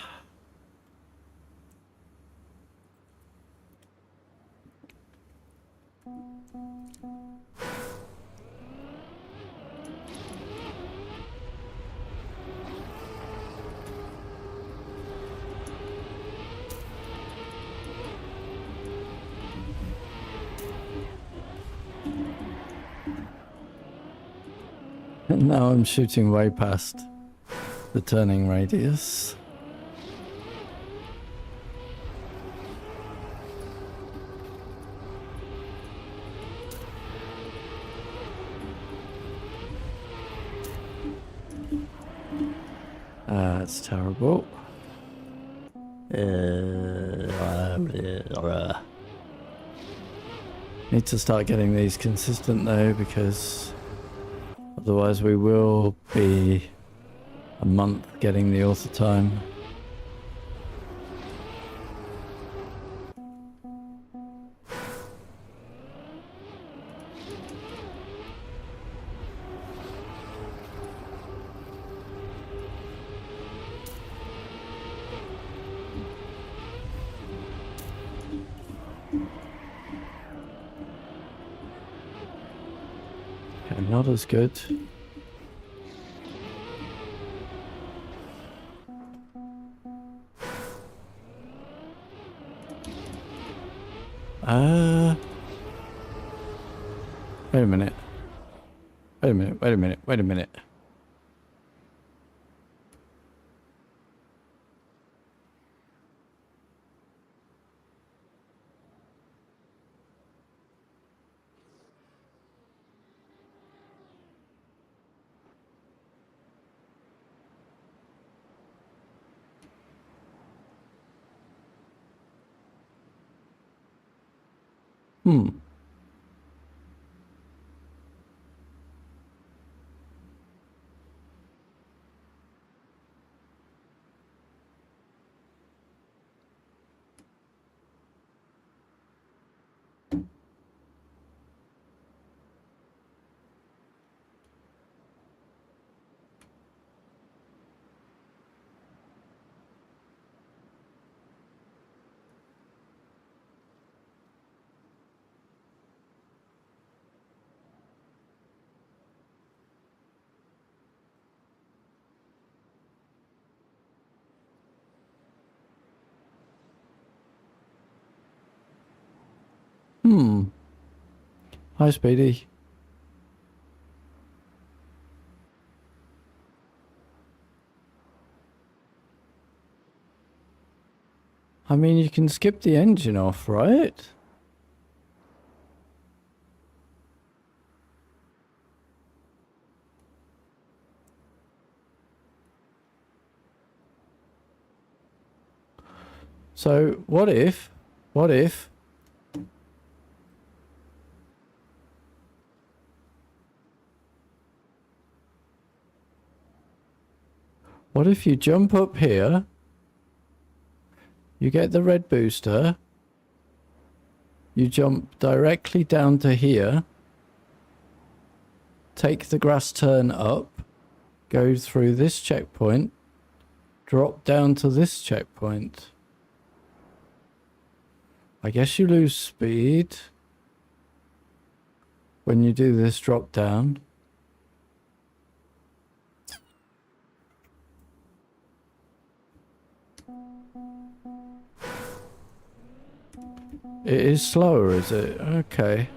And now I'm shooting way past the turning radius. That's terrible. Need to start getting these consistent though, because otherwise we will be a month getting the author time. Okay, not as good. Wait a minute. Wait a minute, wait a minute, wait a minute. Hi, Speedy. I mean, you can skip the engine off, right? So, what if you jump up here, you get the red booster, you jump directly down to here, take the grass turn up, go through this checkpoint, drop down to this checkpoint. I guess you lose speed when you do this drop down. It is slower, is it? Okay.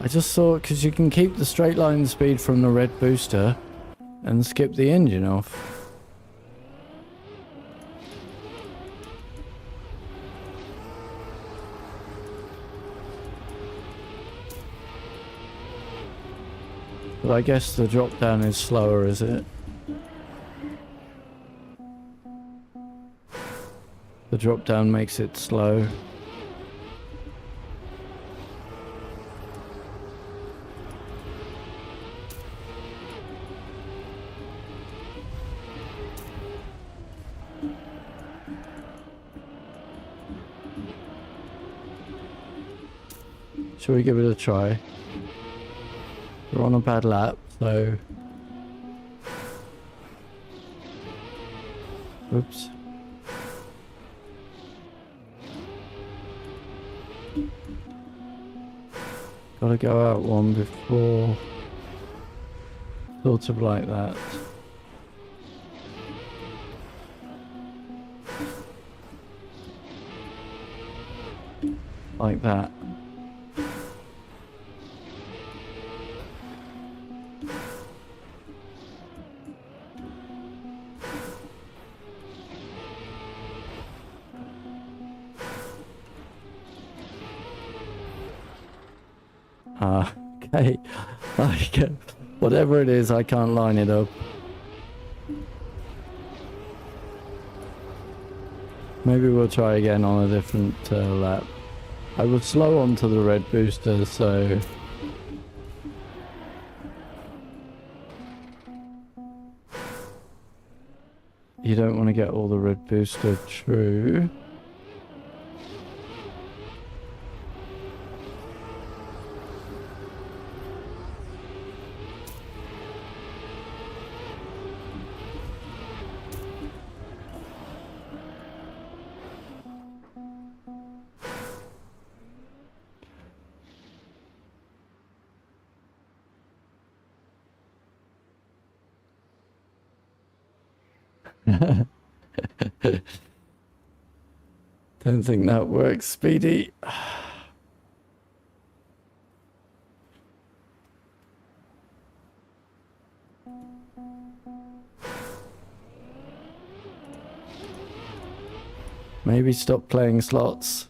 I just thought because you can keep the straight line speed from the red booster and skip the engine off. But I guess the drop down is slower, is it? The drop down makes it slow. Shall we give it a try? We're on a bad lap, so... Oops. Gotta go out one before... Sort of like that. Like that. Okay. Whatever it is, I can't line it up. Maybe we'll try again on a different lap. I was slow onto the red booster, so... You don't want to get all the red booster, true. Don't think that works, Speedy. Maybe stop playing slots.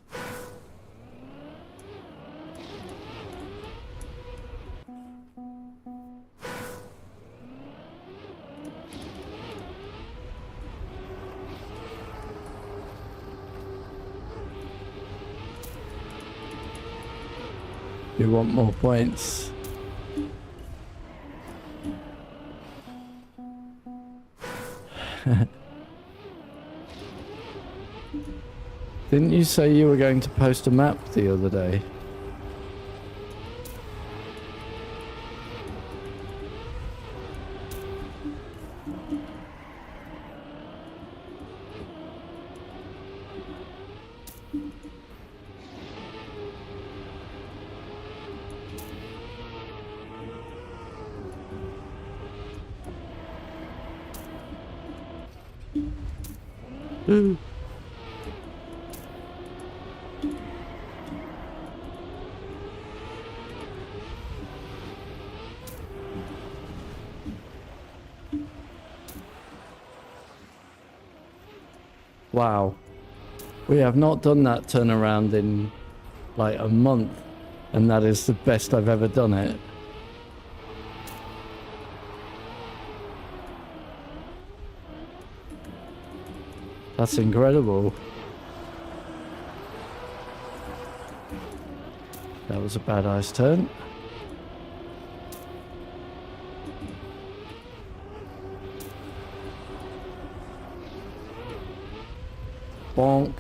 You want more points. Didn't you say you were going to post a map the other day? Wow. We have not done that turnaround in like a month, and that is the best I've ever done it. That's incredible. That was a bad ice turn. Bonk.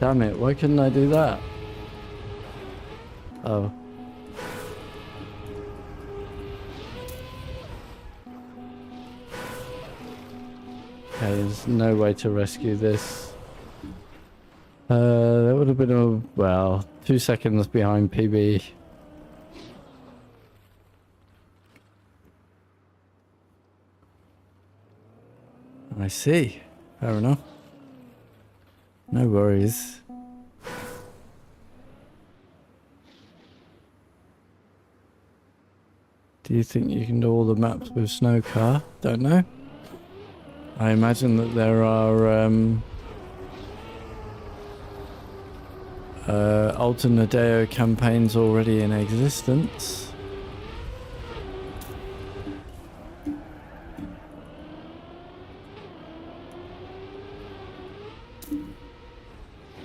Damn it, why couldn't I do that? Oh. Okay, there's no way to rescue this. That would have been a, well, 2 seconds behind PB. I see. Fair enough. No worries. Do you think you can do all the maps with snow car? Don't know. I imagine that there are Alternadeo campaigns already in existence.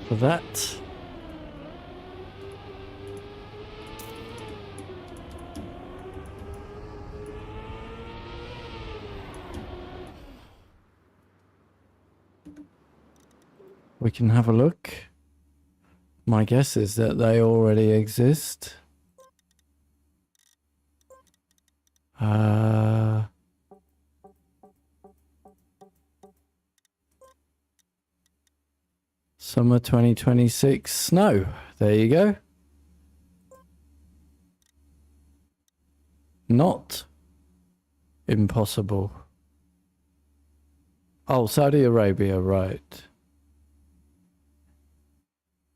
For that. We can have a look. My guess is that they already exist. Summer 2026 snow. There you go. Not impossible. Oh, Saudi Arabia, right.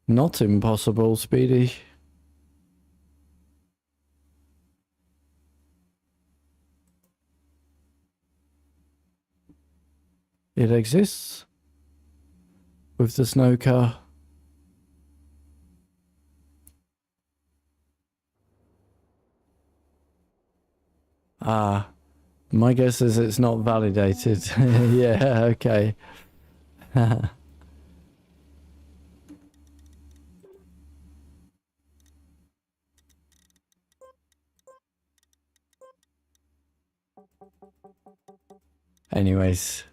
Not impossible, Speedy. It exists. With the snow car. Ah, my guess is it's not validated. Yeah, okay. Anyways.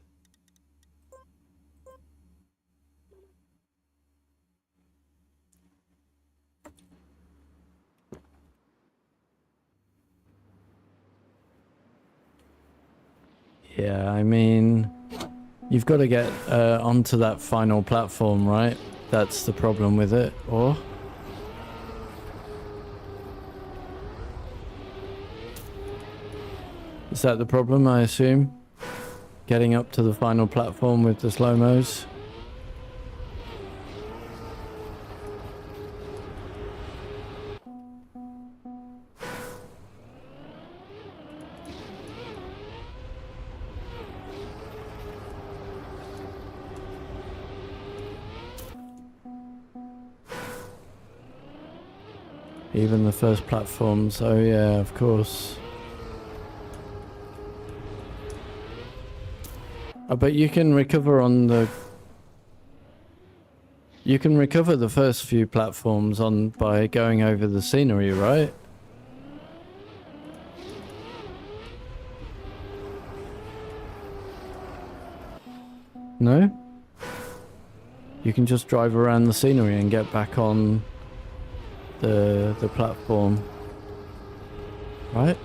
Yeah, I mean, you've got to get onto that final platform, right? That's the problem with it, or? Is that the problem, I assume? Getting up to the final platform with the slow-mos? Even the first platforms, oh yeah, of course. Oh, but you can recover on the... You can recover the first few platforms by going over the scenery, right? No? You can just drive around the scenery and get back on the platform, right?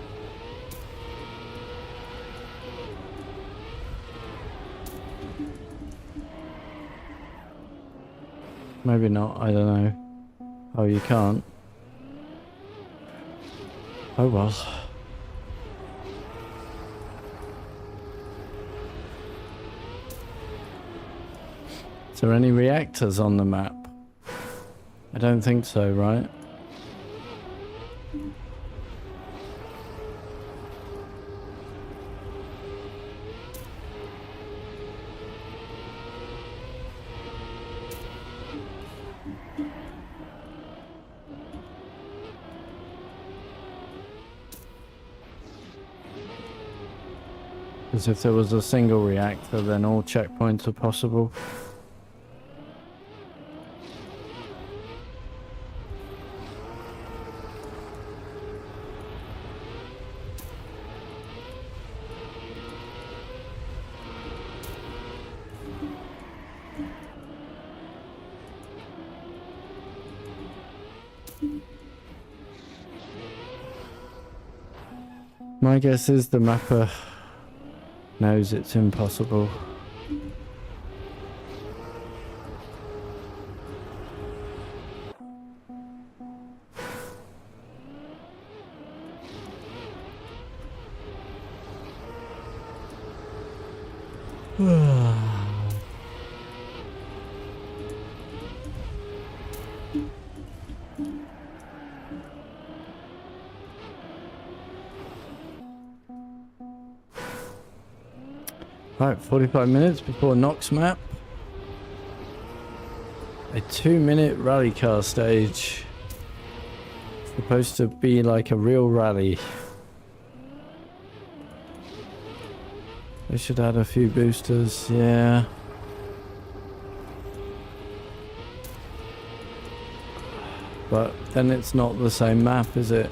Maybe not, I don't know. Oh, you can't? Oh well. Is there any reactors on the map? I don't think so, right? Because if there was a single reactor, then all checkpoints are possible. My guess is the mapper knows it's impossible. Right, 45 minutes before Nox map. A 2-minute rally car stage. Supposed to be like a real rally. They should add a few boosters, yeah. But then it's not the same map, is it?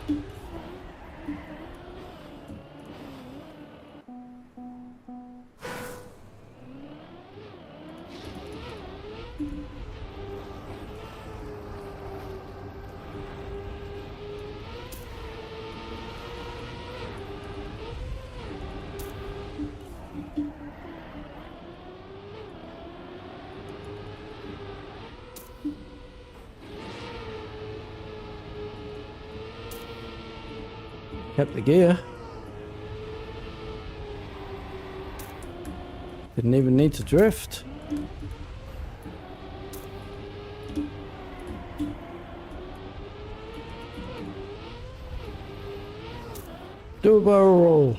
Kept the gear. Didn't even need to drift. Do a barrel roll.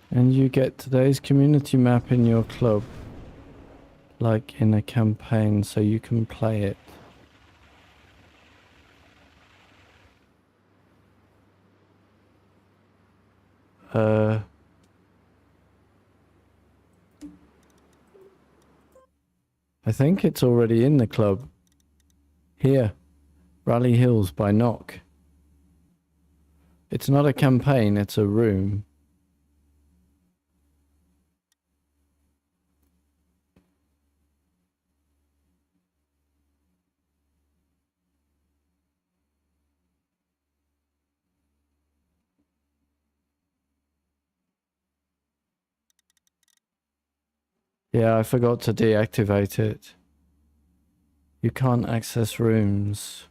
And you get today's community map in your club, like in a campaign, so you can play it. I think it's already in the club. Here, RallyHills by Knock. It's not a campaign, it's a room. Yeah, I forgot to deactivate it. You can't access rooms.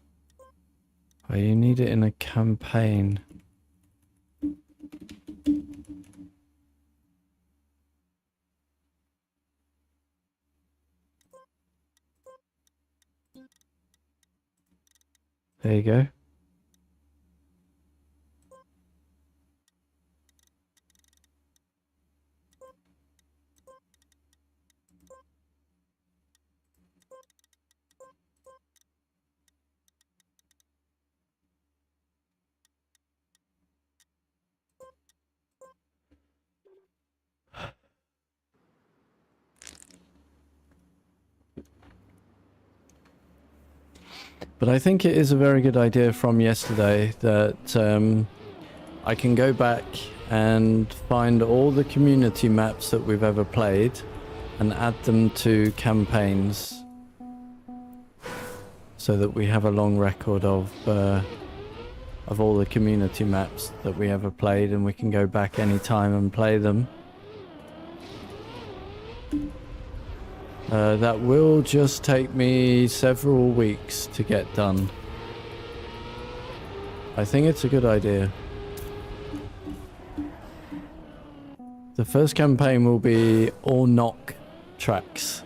Oh, you need it in a campaign. There you go. But I think it is a very good idea from yesterday that I can go back and find all the community maps that we've ever played and add them to campaigns so that we have a long record of all the community maps that we ever played, and we can go back anytime and play them. That will just take me several weeks to get done. I think it's a good idea. The first campaign will be all knock tracks.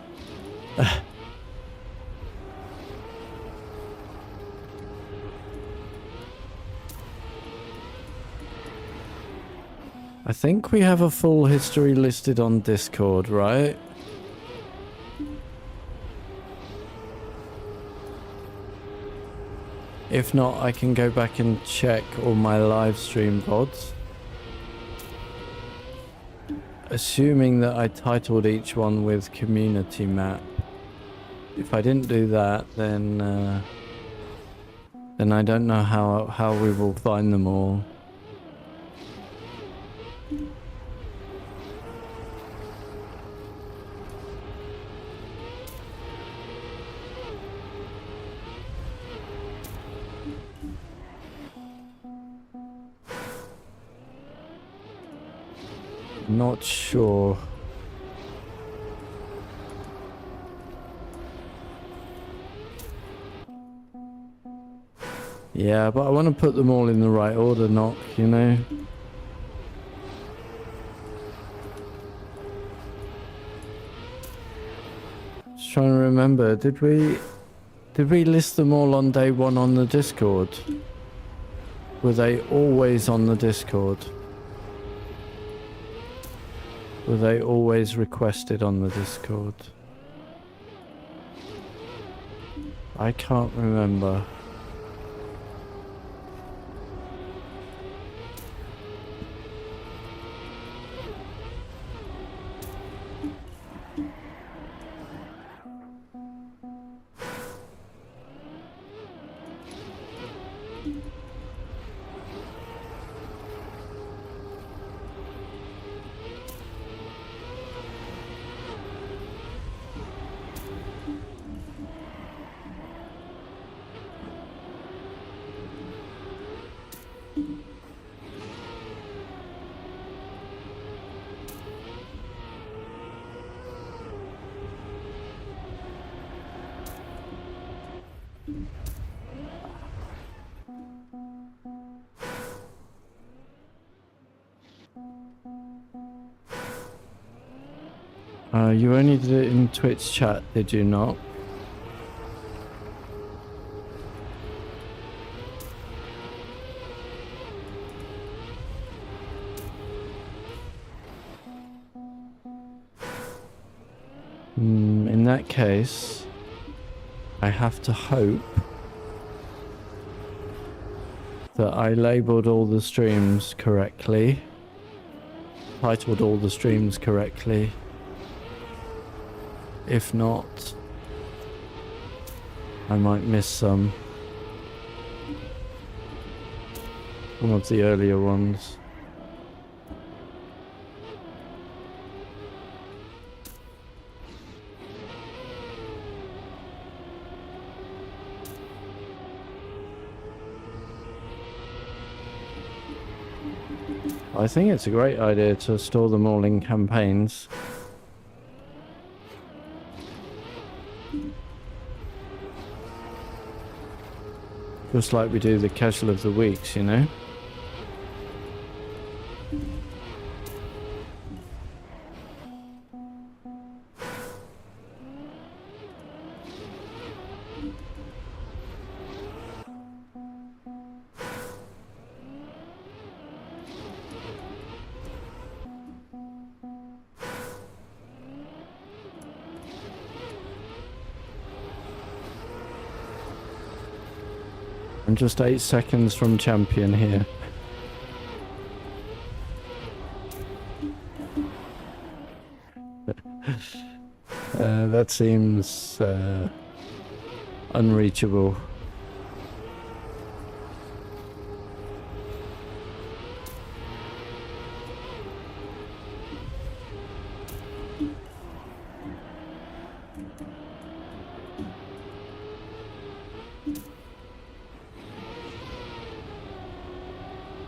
I think we have a full history listed on Discord, right? If not, I can go back and check all my live stream VODs. Assuming that I titled each one with community map. If I didn't do that, then I don't know how we will find them all. Not sure. Yeah, but I want to put them all in the right order, Knock, you know? Just trying to remember, did we list them all on day one on the Discord? Were they always on the Discord? Were they always requested on the Discord? I can't remember. You only did it in Twitch chat, did you not? In that case, I have to hope that I labeled all the streams correctly. titled all the streams correctly. If not, I might miss some of the earlier ones. I think it's a great idea to store them all in campaigns. Just like we do the casual of the weeks, you know? I'm just 8 seconds from champion here. That seems unreachable.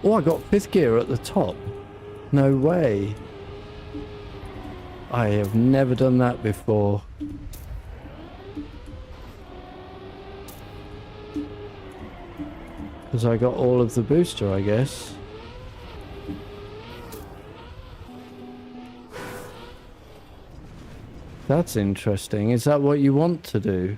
Oh, I got 5th gear at the top. No way. I have never done that before. Because I got all of the booster, I guess. That's interesting. Is that what you want to do?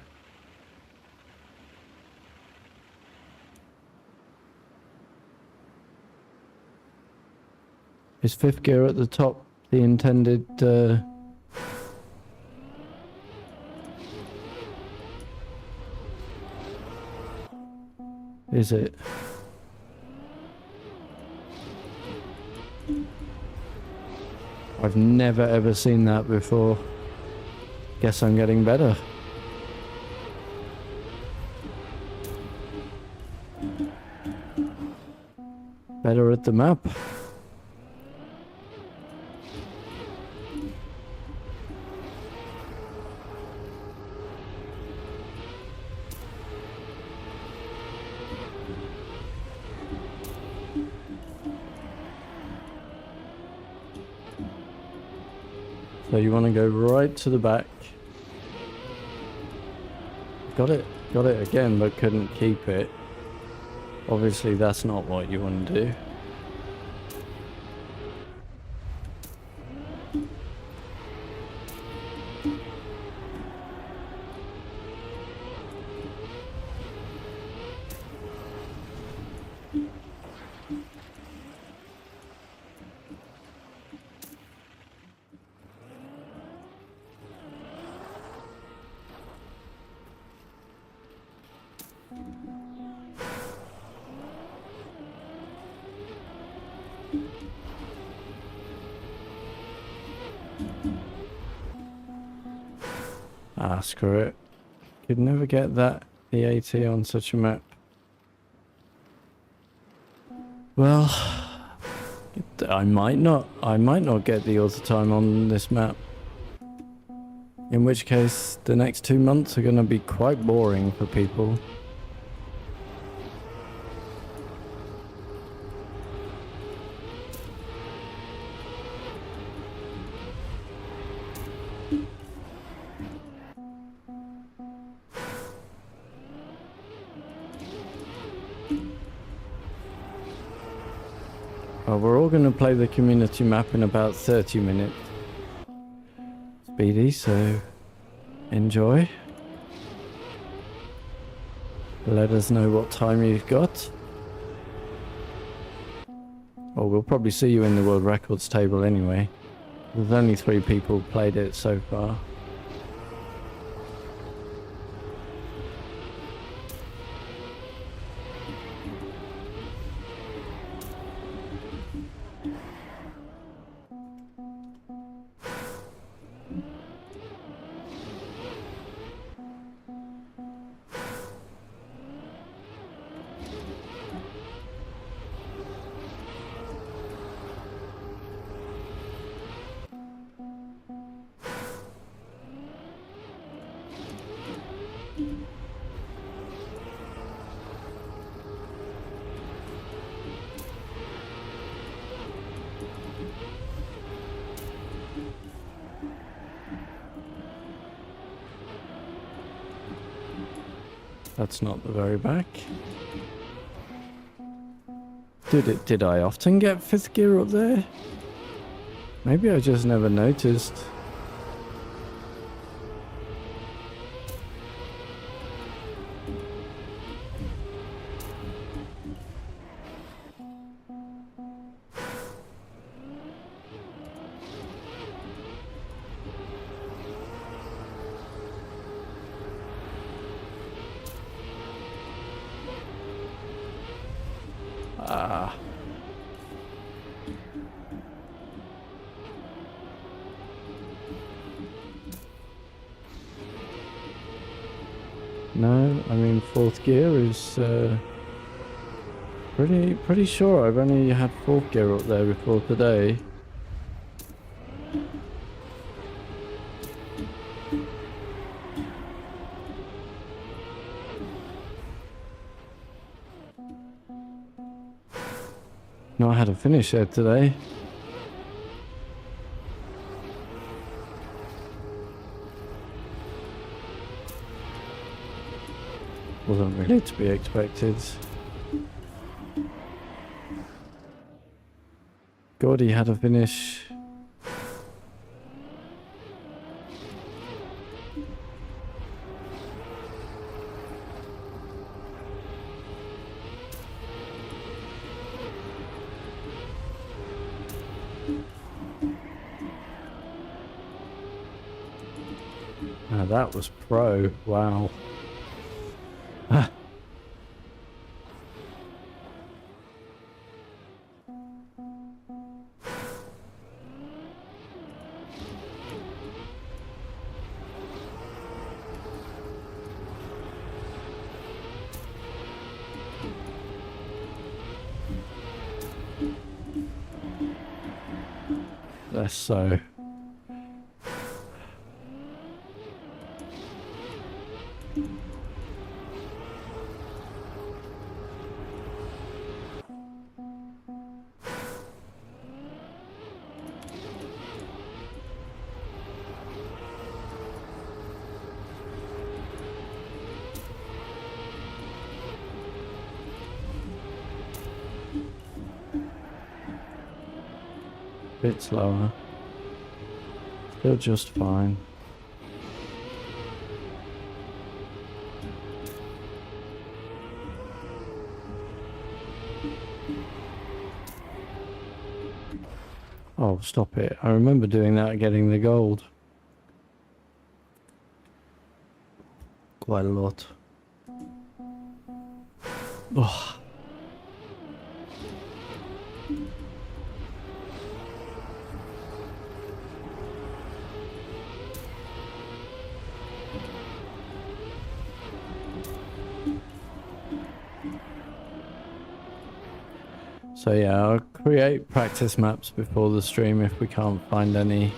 Is 5th gear at the top the intended... Is it? I've never ever seen that before. Guess I'm getting better. Better at the map. So you want to go right to the back. Got it again, but couldn't keep it. Obviously that's not what you want to do. Ah, screw it. Could never get that EAT on such a map. Well, I might not get the auto time on this map. In which case, the next 2 months are going to be quite boring for people. Well, we're all going to play the community map in about 30 minutes. Speedy, so enjoy. Let us know what time you've got. Or we'll probably see you in the world records table anyway. There's only 3 people played it so far. That's not the very back. Did I often get 5th gear up there? Maybe I just never noticed. Ah. No, I mean 4th gear is pretty sure I've only had 4th gear up there before today. No, I had a finish there today. Wasn't really to be expected. Gordy had a finish. Now that was pro. Wow. That's so. Bit slower. Still just fine. Oh, stop it. I remember doing that, getting the gold. Quite a lot. Oh. So yeah, I'll create practice maps before the stream if we can't find any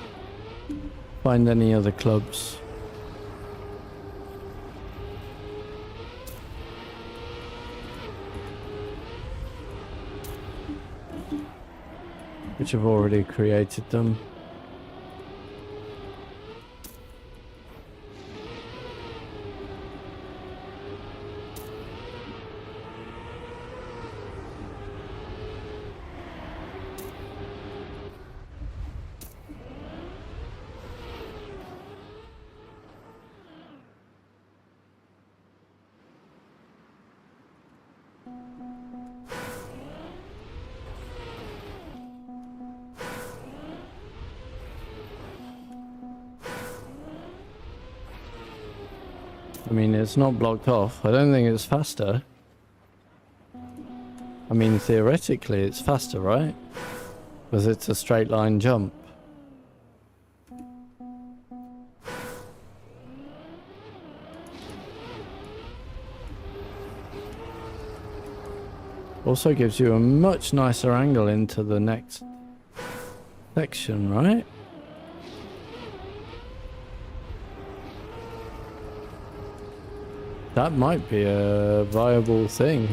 other clubs. Which have already created them. I mean, it's not blocked off. I don't think it's faster. I mean, theoretically, it's faster, right? Because it's a straight line jump. Also gives you a much nicer angle into the next section, right? That might be a viable thing.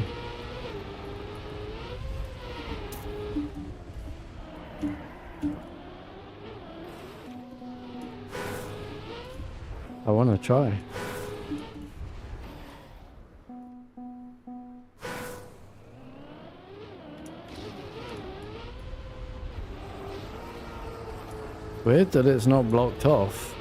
I want to try. Weird that it's not blocked off.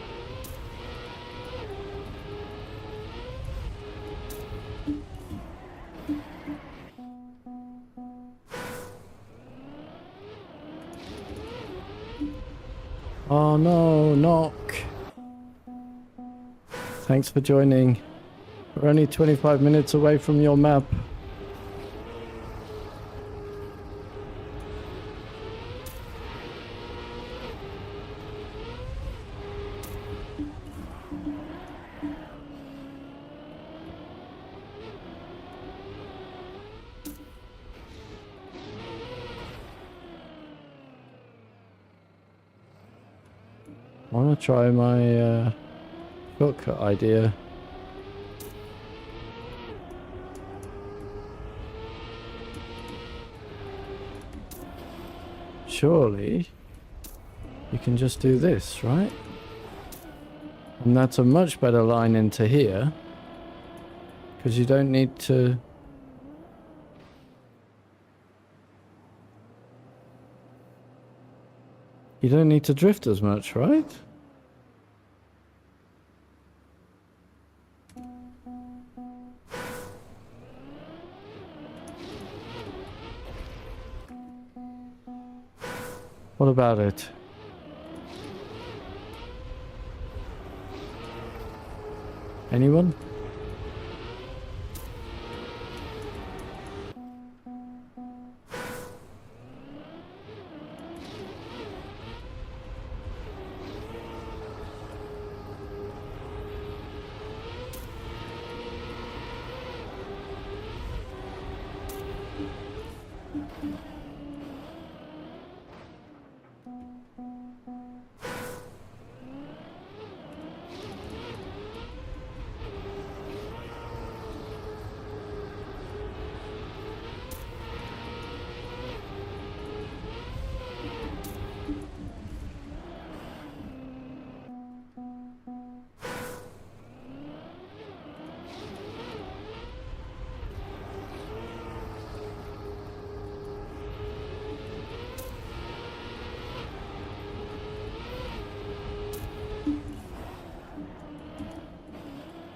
Oh no, knock. Thanks for joining. We're only 25 minutes away from your map. I want to try my shortcut idea. Surely you can just do this, right? And that's a much better line into here, because you don't need to... You don't need to drift as much, right? What about it? Anyone?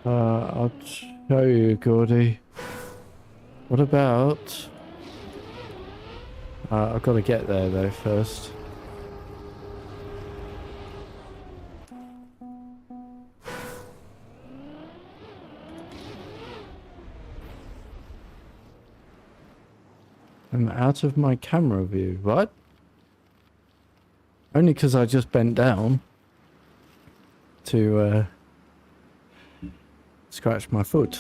I'll show you, Gordy. What about... I've got to get there though first. I'm out of my camera view. What? Only because I just bent down to scratch my foot.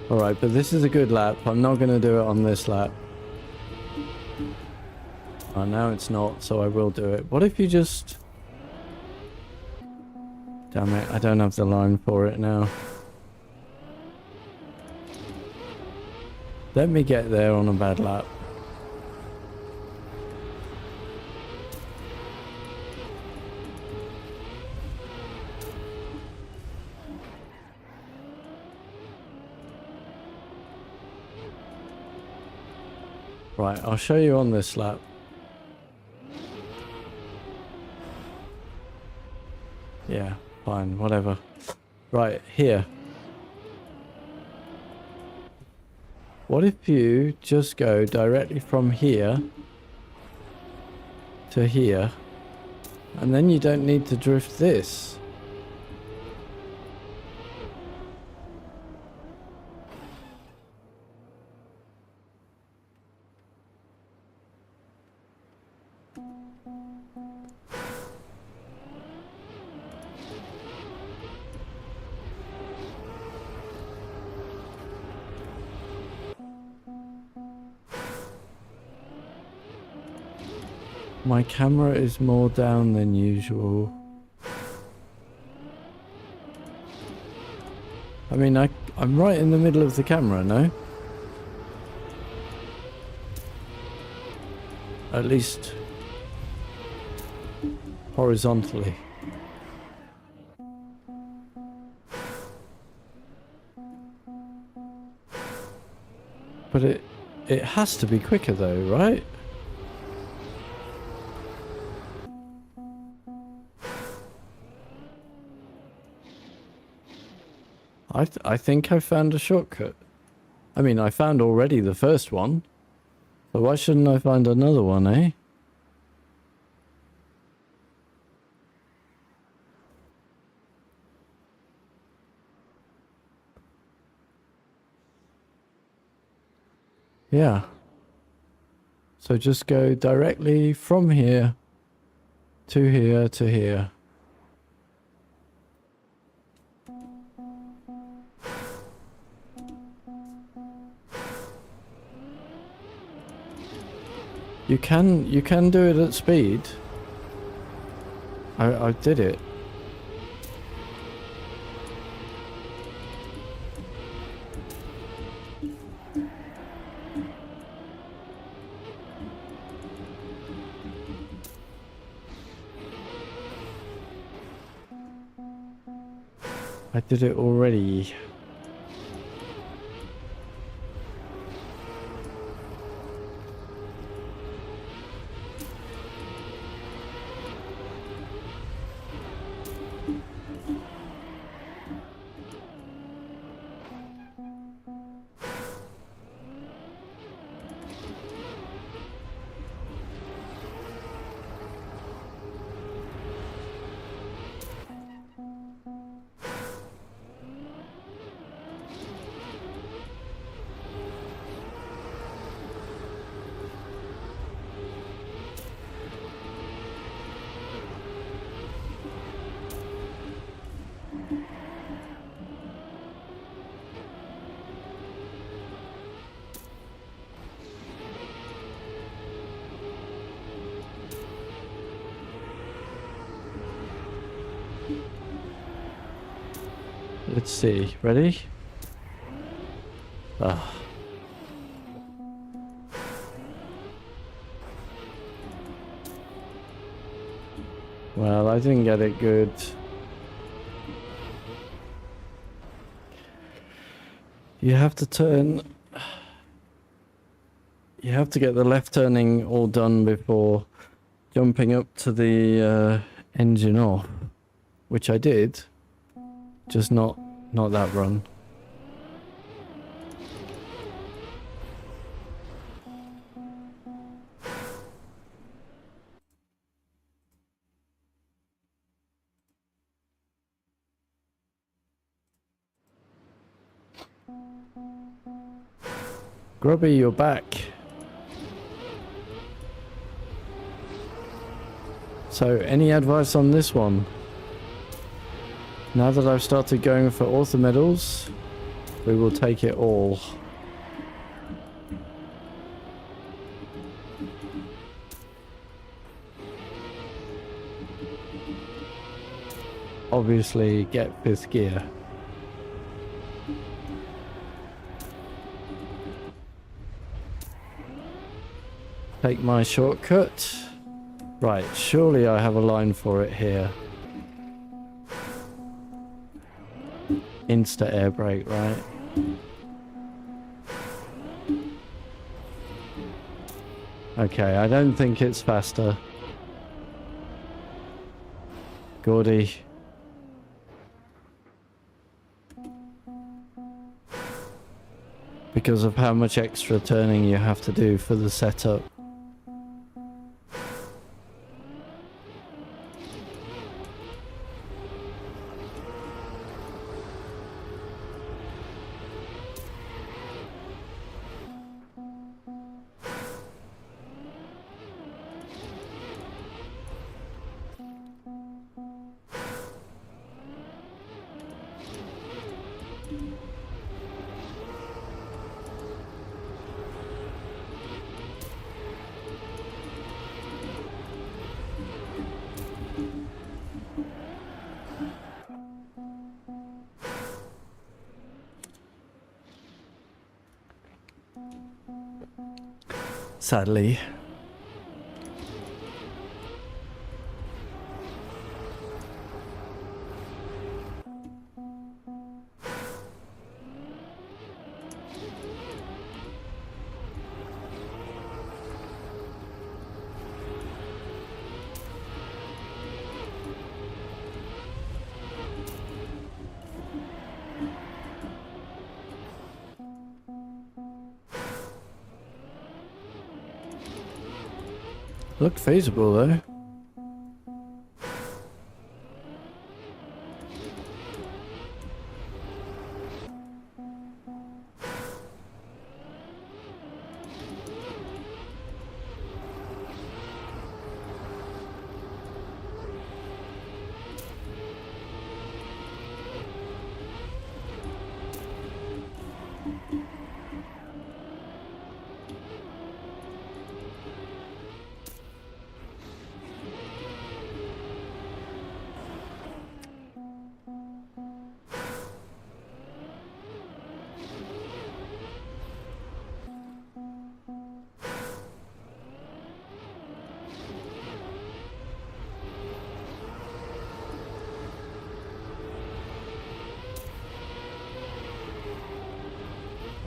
Alright, but this is a good lap. I'm not going to do it on this lap. Oh, now it's not, so I will do it. What if you just... Damn it, I don't have the line for it now. Let me get there on a bad lap. Right, I'll show you on this lap. Yeah, fine, whatever. Right, here. What if you just go directly from here to here, and then you don't need to drift this? My camera is more down than usual. I mean, I'm right in the middle of the camera, no? At least horizontally. But it has to be quicker though, right? I think I found a shortcut. I mean, I found already the first one. So why shouldn't I find another one, eh? Yeah. So just go directly from here to here to here. You can do it at speed. I did it. I did it already. Let's see. Ready? Ah. Well, I didn't get it good. You have to turn... You have to get the left turning all done before jumping up to the engine off. Which I did. Just not that run. Grubby, you're back. So, any advice on this one? Now that I've started going for author medals, we will take it all. Obviously, get 5th gear. Take my shortcut. Right, surely I have a line for it here. Insta air brake, right? Okay, I don't think it's faster. Gordy. Because of how much extra turning you have to do for the setup. sadly. Looked feasible though.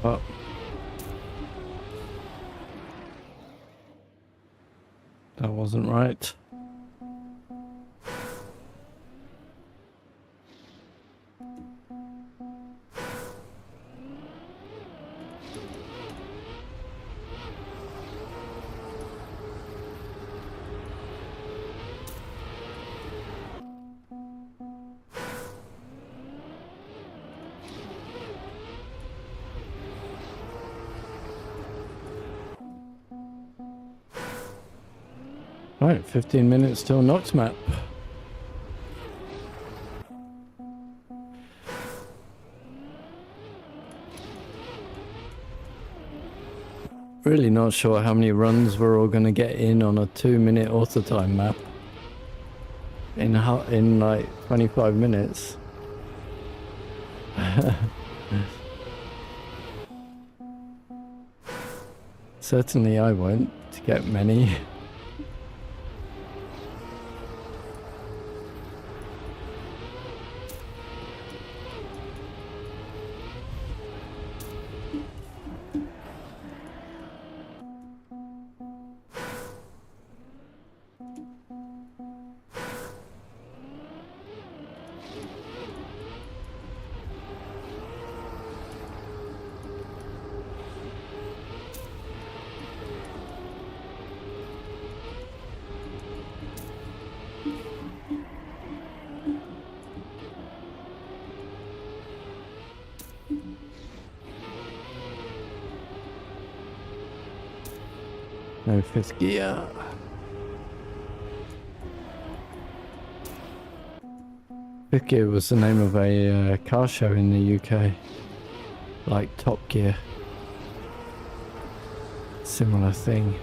Oh. That wasn't right. Right, 15 minutes till Nox map. Really not sure how many runs we're all going to get in on a 2-minute auto time map. In like 25 minutes. Certainly I won't get many. No fifth gear. Fifth Gear was the name of a car show in the UK. Like Top Gear. Similar thing.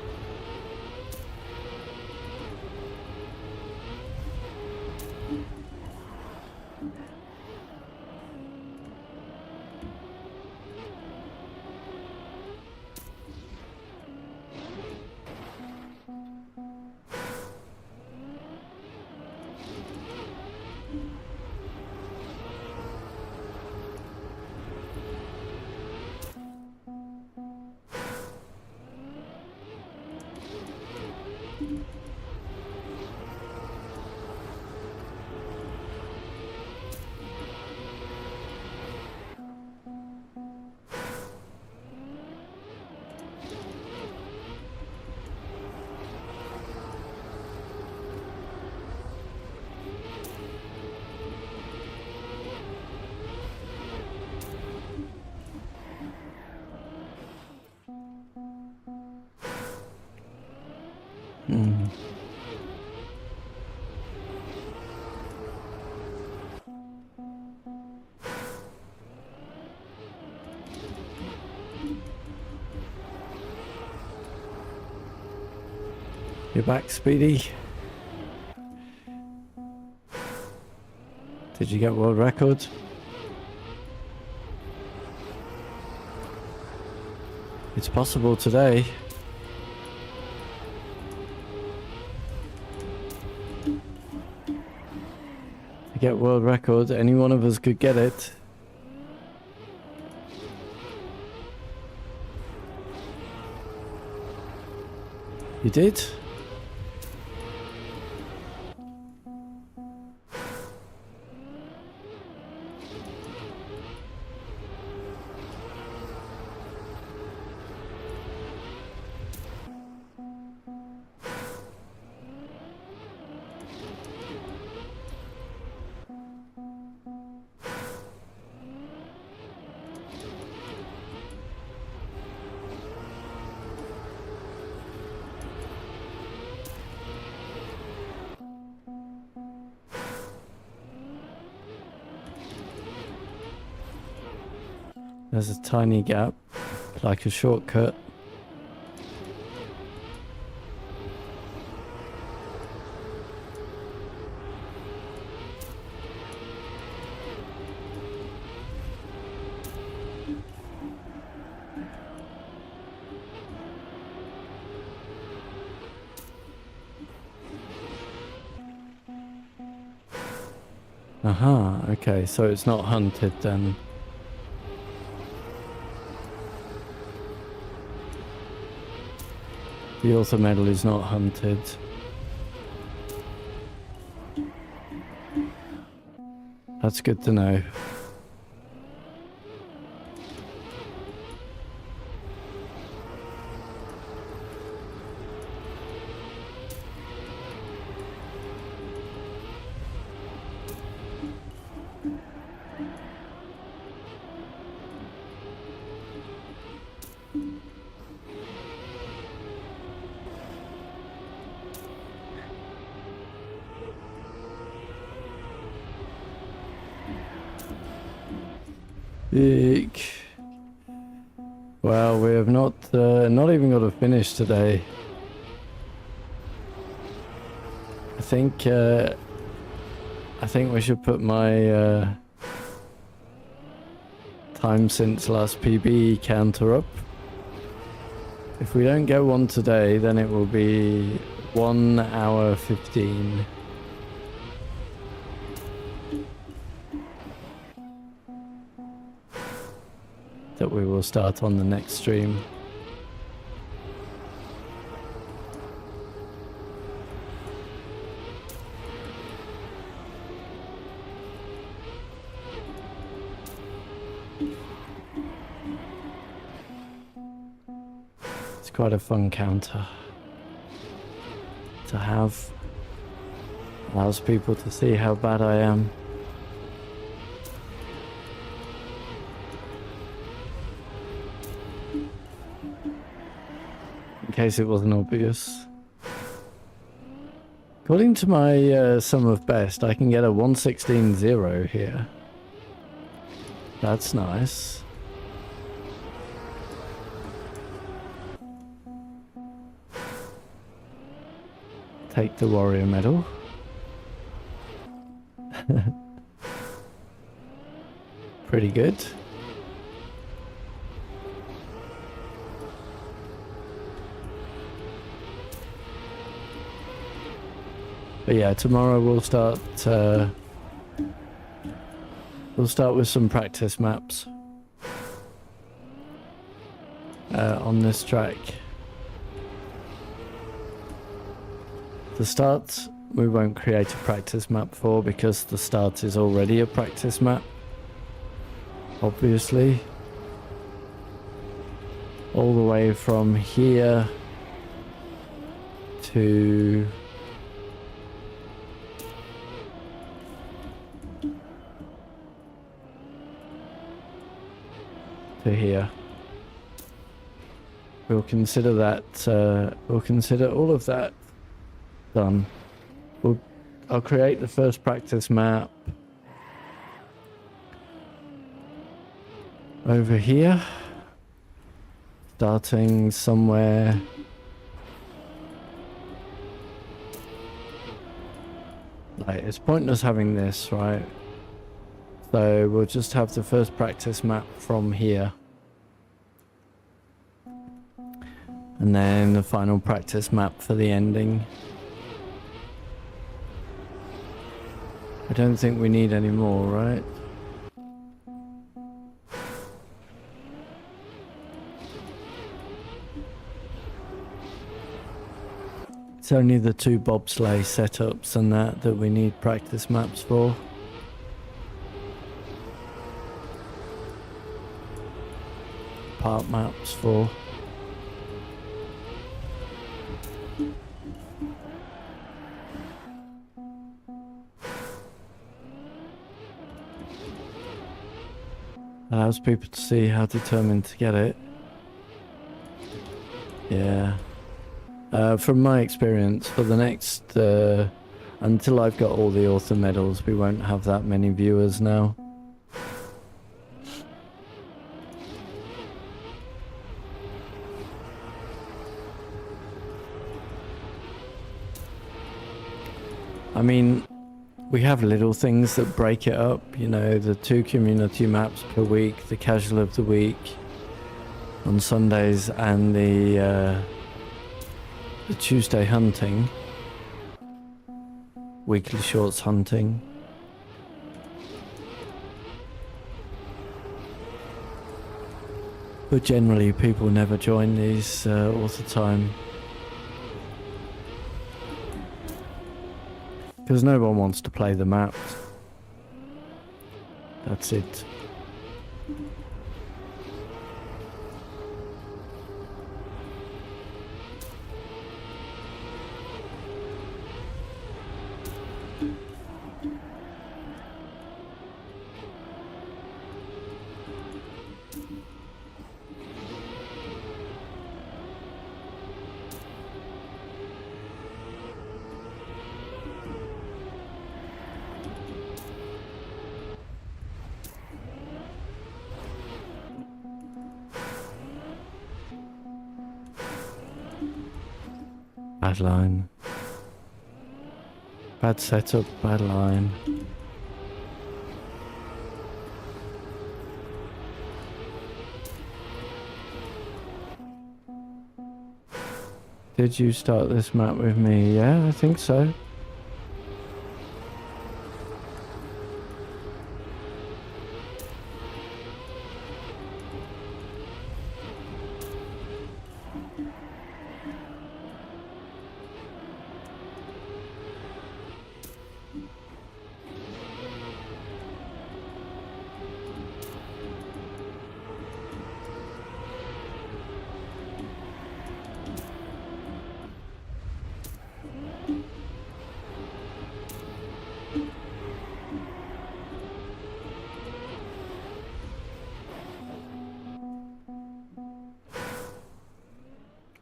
You're back, Speedy. Did you get world record? It's possible today. get world record. Any one of us could get it. You did? There's a tiny gap, like a shortcut. Aha, okay, so it's not hunted then. The author medal is not hunted. That's good to know. Eek. Well, we have not even got a finish today. I think we should put my time since last PB counter up. If we don't get one today, then it will be 1 hour 15. That we will start on the next stream. It's quite a fun counter to have. Allows people to see how bad I am. In case it wasn't obvious. According to my sum of best, I can get a 116.0 here. That's nice. Take the warrior medal. Pretty good. But yeah, tomorrow we'll start with some practice maps on this track. The start we won't create a practice map for because the start is already a practice map, obviously. All the way from here to here. We'll consider that, we'll consider all of that done. I'll create the first practice map over here, starting somewhere like, it's pointless having this, right? So we'll just have the first practice map from here. And then the final practice map for the ending. I don't think we need any more, right? It's only the 2 bobsleigh setups and that we need practice maps for. Part maps for. Allows people to see how determined to get it. Yeah. From my experience, for the next, until I've got all the author medals, we won't have that many viewers now. I mean, we have little things that break it up, you know, the 2 community maps per week, the casual of the week on Sundays, and the Tuesday hunting, weekly shorts hunting. But generally people never join these author time. Because no one wants to play the maps. That's it. Bad line. Bad setup, bad line. Did you start this map with me? Yeah, I think so.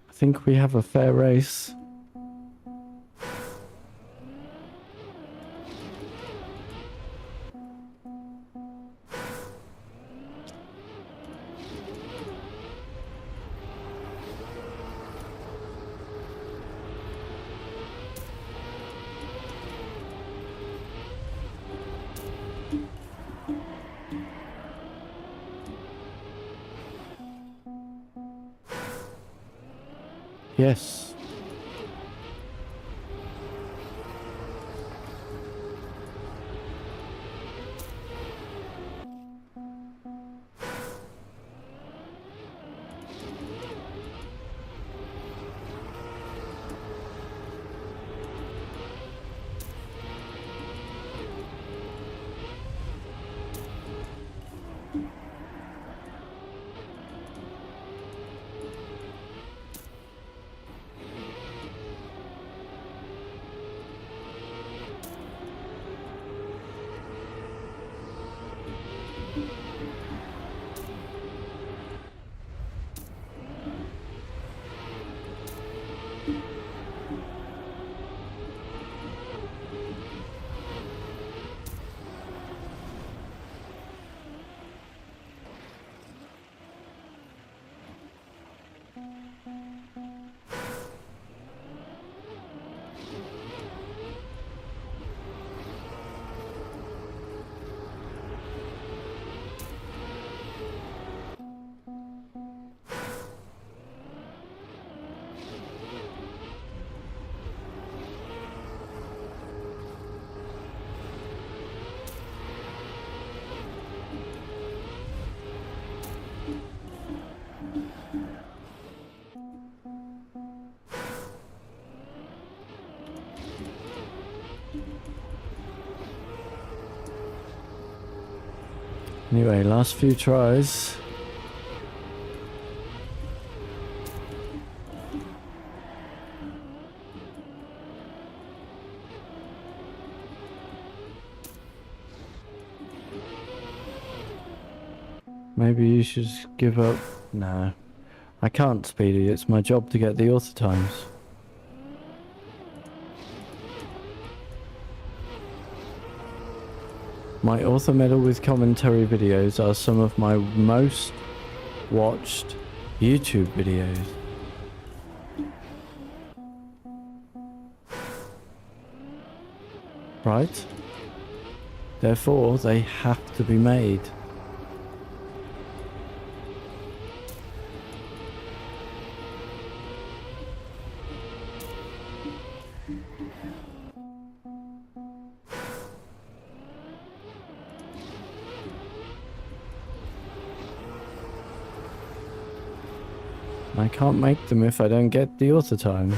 I think we have a fair race. Yes. Anyway, last few tries. Maybe you should give up. No, I can't, Speedy. It's my job to get the author times. My author medal with commentary videos are some of my most watched YouTube videos. Right? Therefore, they have to be made. I can't make them if I don't get the author times.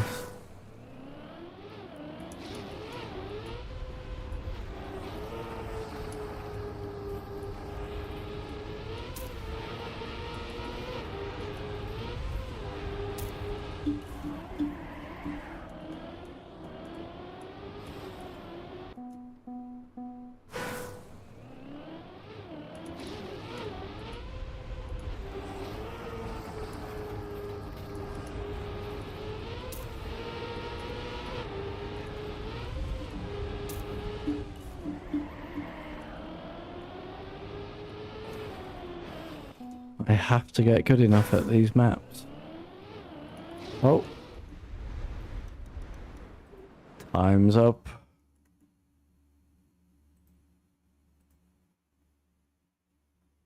I have to get good enough at these maps. Oh. Time's up.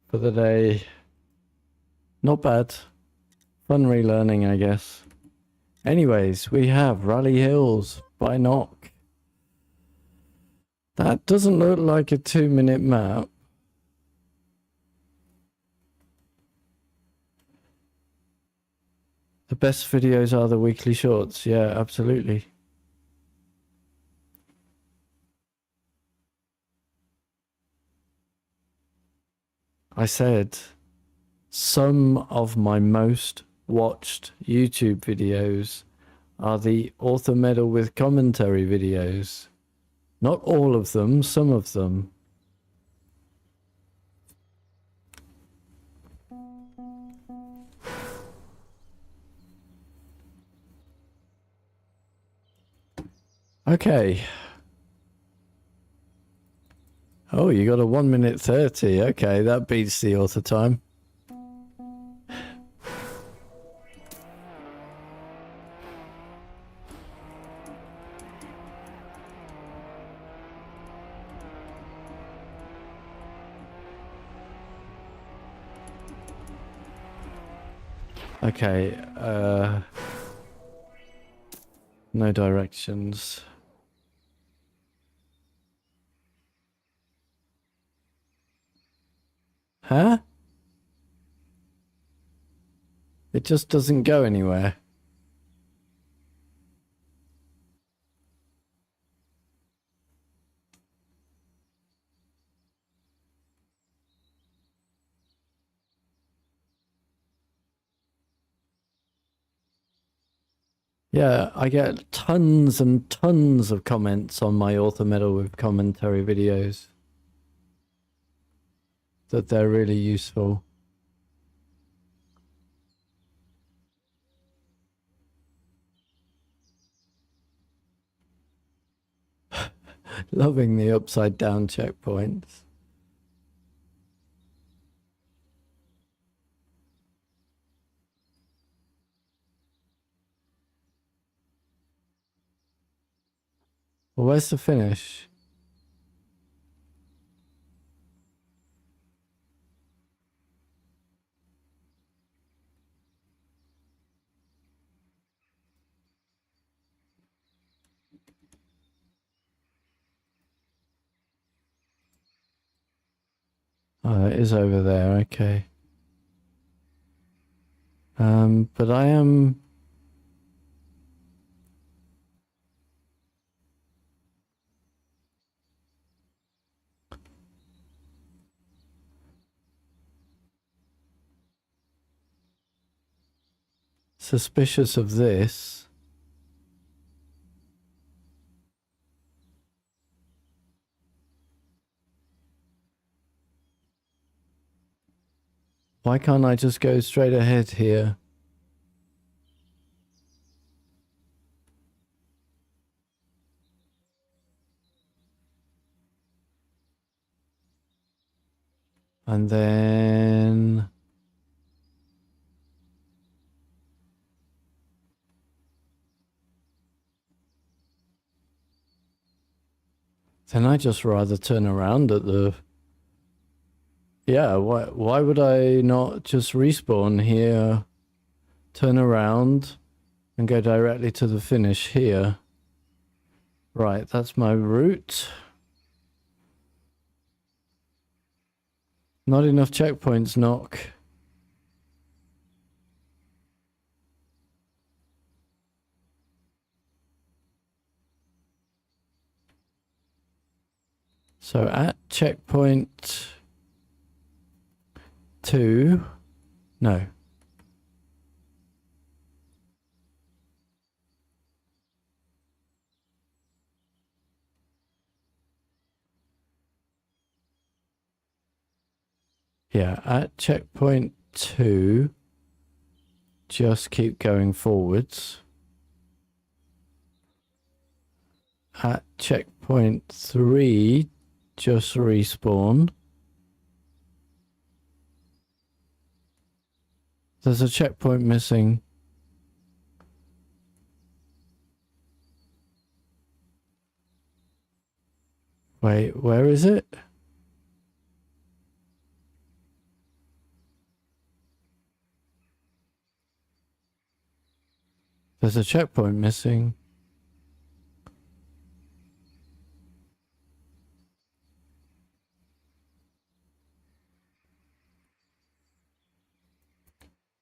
For the day. Not bad. Fun relearning, I guess. Anyways, we have RallyHills by Knock. That doesn't look like a 2-minute map. The best videos are the weekly shorts. Yeah, absolutely. I said some of my most watched YouTube videos are the author medal with commentary videos. Not all of them, some of them. Okay. Oh, you got a 1 minute 30. Okay, that beats the author time. Okay, no directions. Huh? It just doesn't go anywhere. Yeah, I get tons and tons of comments on my author medal with commentary videos. That they're really useful. Loving the upside down checkpoints. Well, where's the finish? Oh, it is over there, okay. But I am... suspicious of this. Why can't I just go straight ahead here? And then... then I just rather turn around at the... Yeah, why would I not just respawn here, turn around, and go directly to the finish here? Right, that's my route. Not enough checkpoints, knock. So at checkpoint 2, no. Yeah, at checkpoint 2, just keep going forwards. At checkpoint 3, just respawn. There's a checkpoint missing. Wait, where is it? There's a checkpoint missing.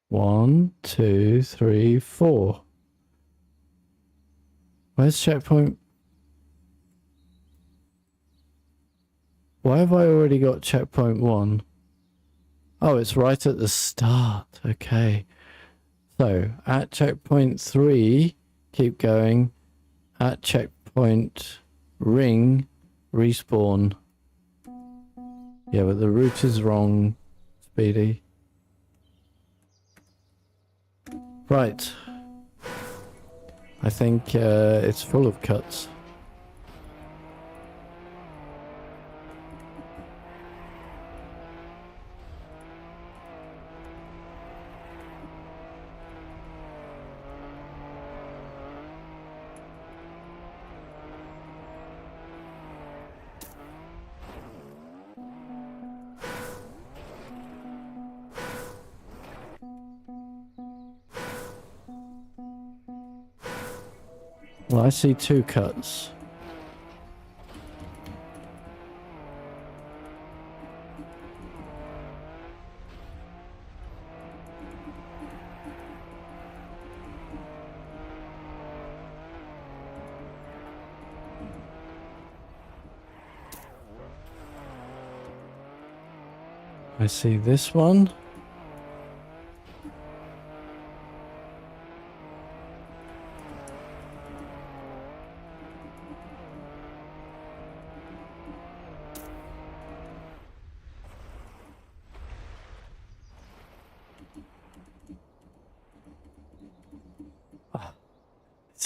One, two, three, four. Where's checkpoint? Why have I already got checkpoint 1? Oh, it's right at the start. Okay. So, at checkpoint 3, keep going. At checkpoint ring, respawn. Yeah, but the route is wrong, Speedy. Right. I think it's full of cuts. Well, I see 2 cuts. I see this one.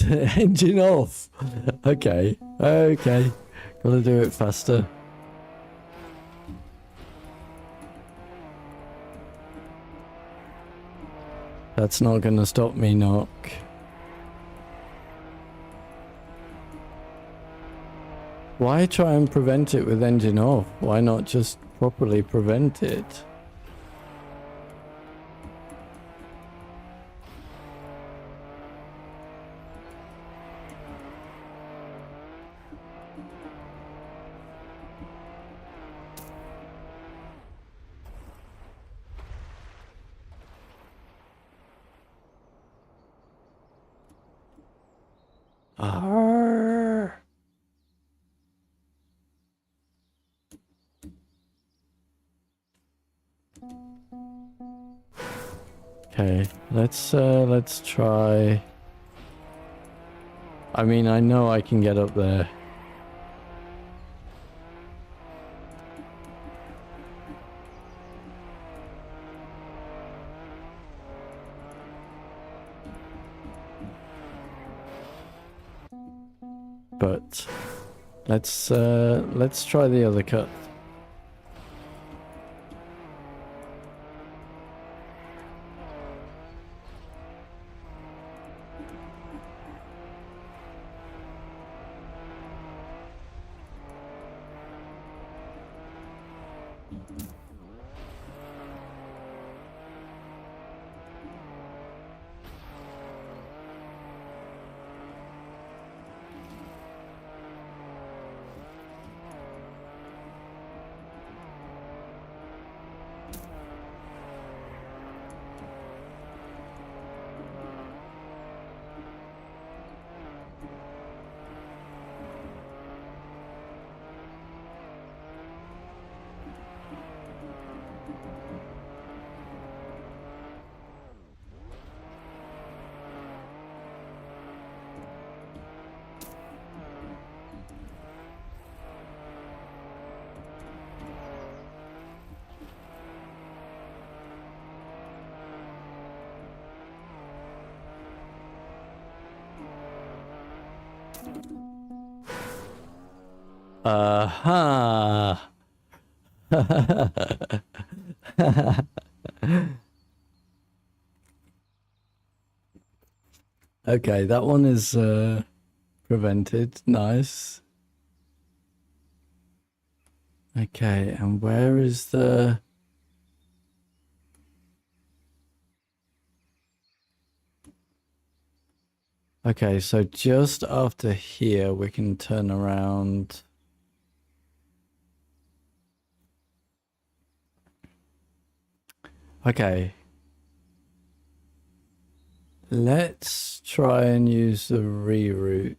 Engine off. Okay. Okay. Gotta do it faster. That's not gonna stop me, knock. Why try and prevent it with engine off? Why not just properly prevent it? Arr. Okay, let's try. I mean, I know I can get up there. But let's try the other cut. Aha! Okay, that one is prevented. Nice. Okay, and where is the... Okay, so just after here, we can turn around. Okay. Let's try and use the reroute.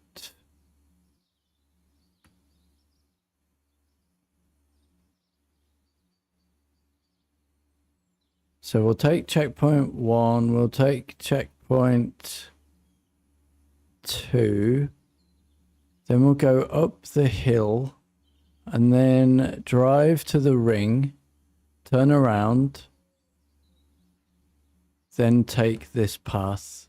So we'll take checkpoint 1, we'll take checkpoint 2, then we'll go up the hill and then drive to the ring, turn around, then take this path.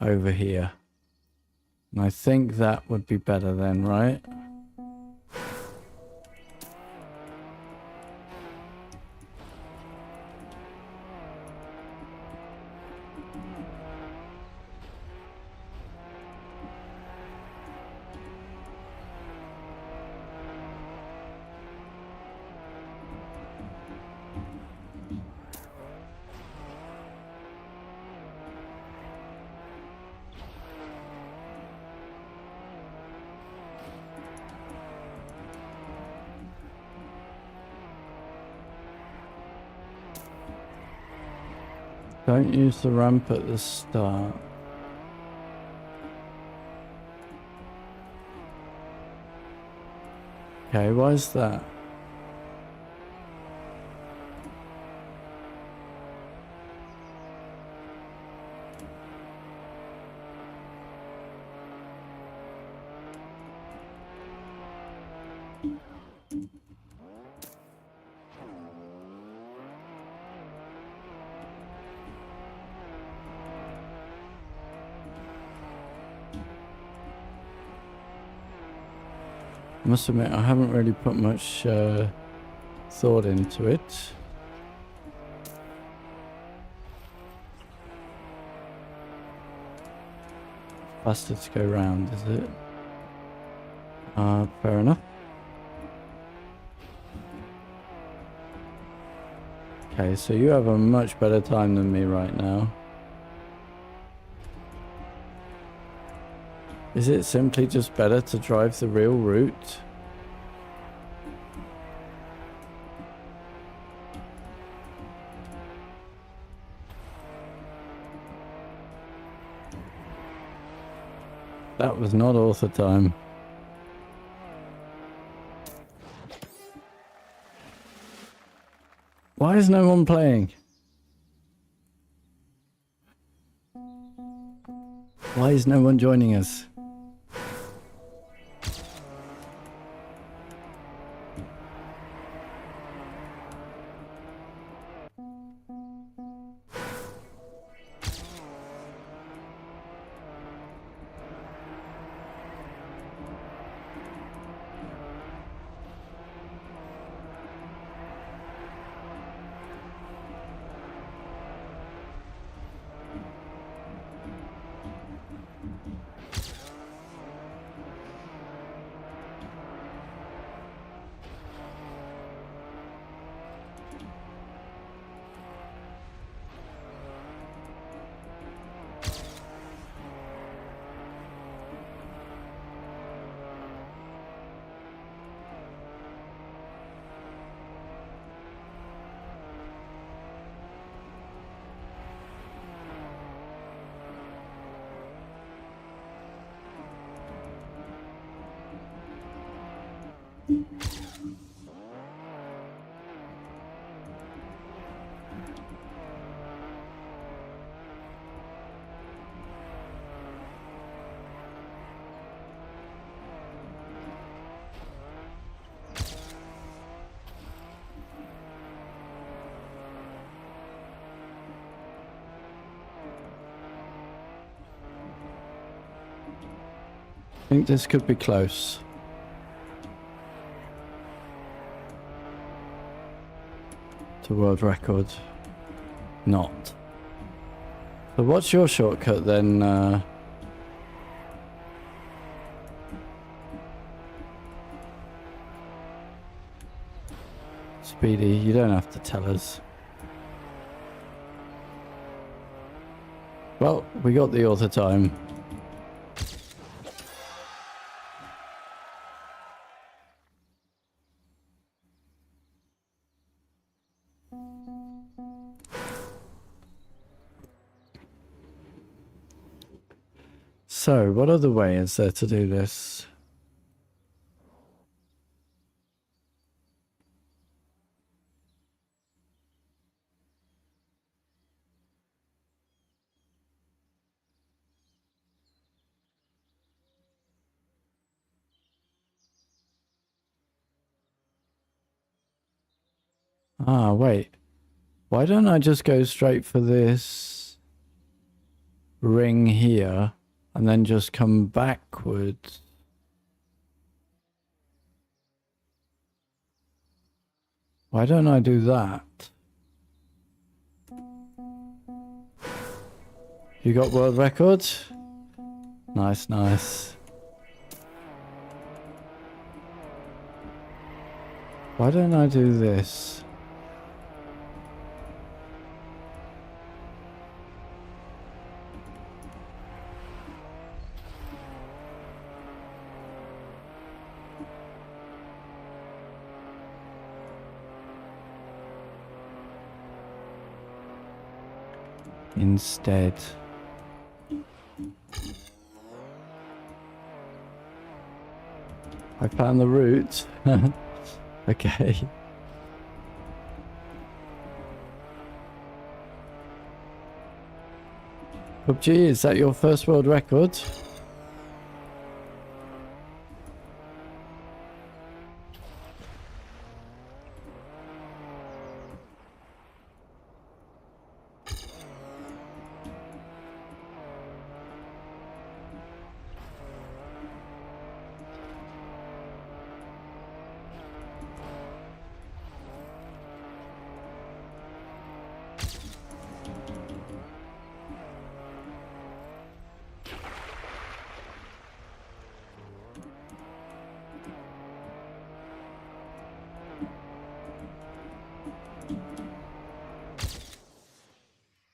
Over here. And I think that would be better then, right? Don't use the ramp at the start. Okay, why is that? I must admit, I haven't really put much thought into it. Faster to go round, is it? Fair enough. Okay, so you have a much better time than me right now. Is it simply just better to drive the real route? That was not author time. Why is no one playing? Why is no one joining us? I think this could be close. To world record. Not. So what's your shortcut then? Speedy, you don't have to tell us. Well, we got the author time. So, what other way is there to do this? Ah, wait. Why don't I just go straight for this ring here and then just come backwards? Why don't I do that? You got world record? Nice, nice. Why don't I do this? Instead. I found the route. Okay. PUBG, is that your first world record?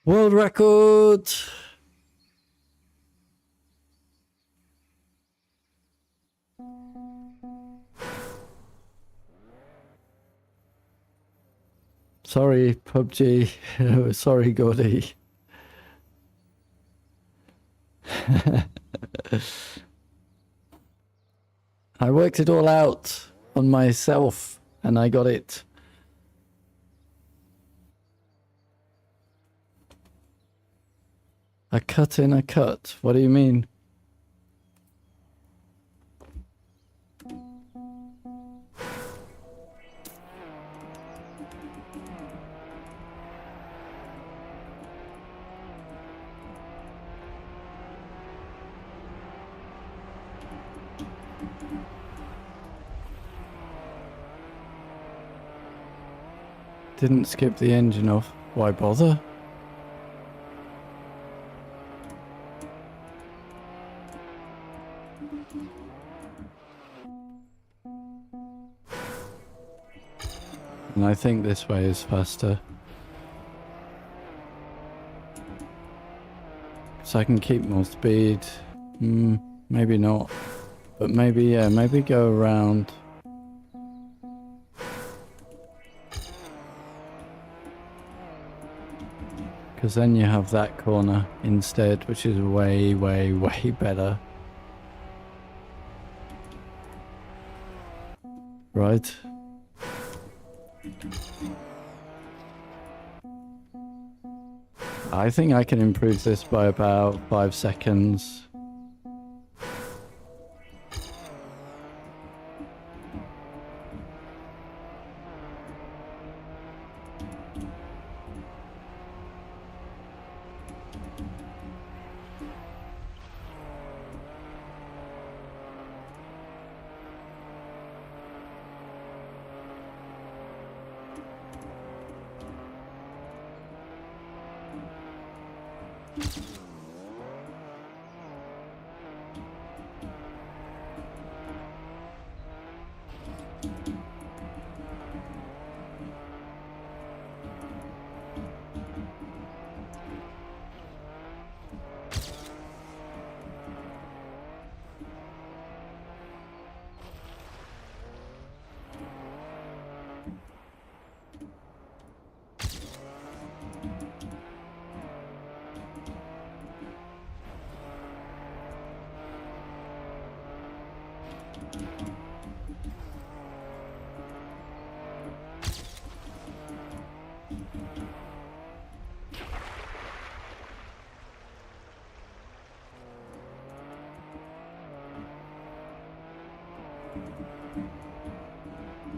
World record! Sorry, PUBG. Sorry, Gordy. I worked it all out on myself and I got it. A cut in a cut. What do you mean? Didn't skip the engine off. Why bother? And I think this way is faster. So I can keep more speed. Maybe not. But maybe, yeah, maybe go around. Because then you have that corner instead, which is way, way, way better. Right? I think I can improve this by about 5 seconds.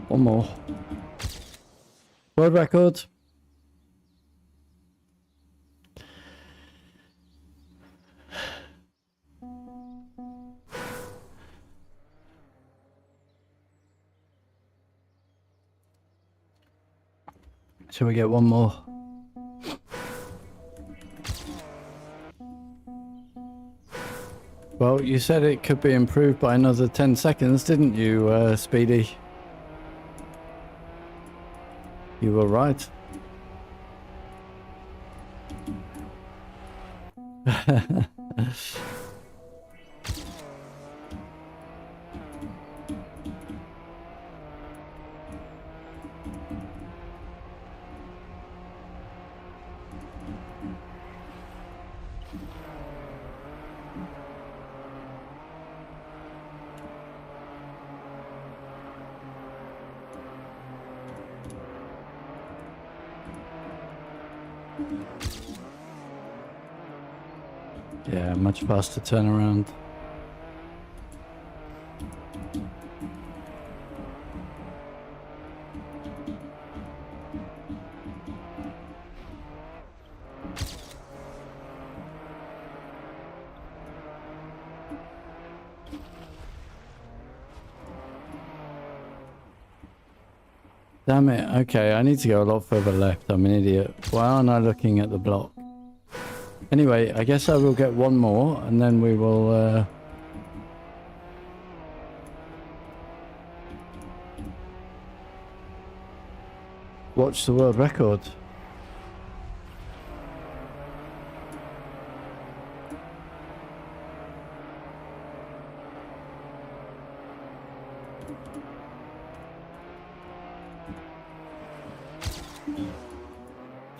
One more. World record. Shall we get one more? Well, you said it could be improved by another 10 seconds, didn't you, Speedy? You were right. Yeah, much faster turnaround. Damn it. Okay, I need to go a lot further left. I'm an idiot. Why aren't I looking at the block? Anyway, I guess I will get one more and then we will watch the world record.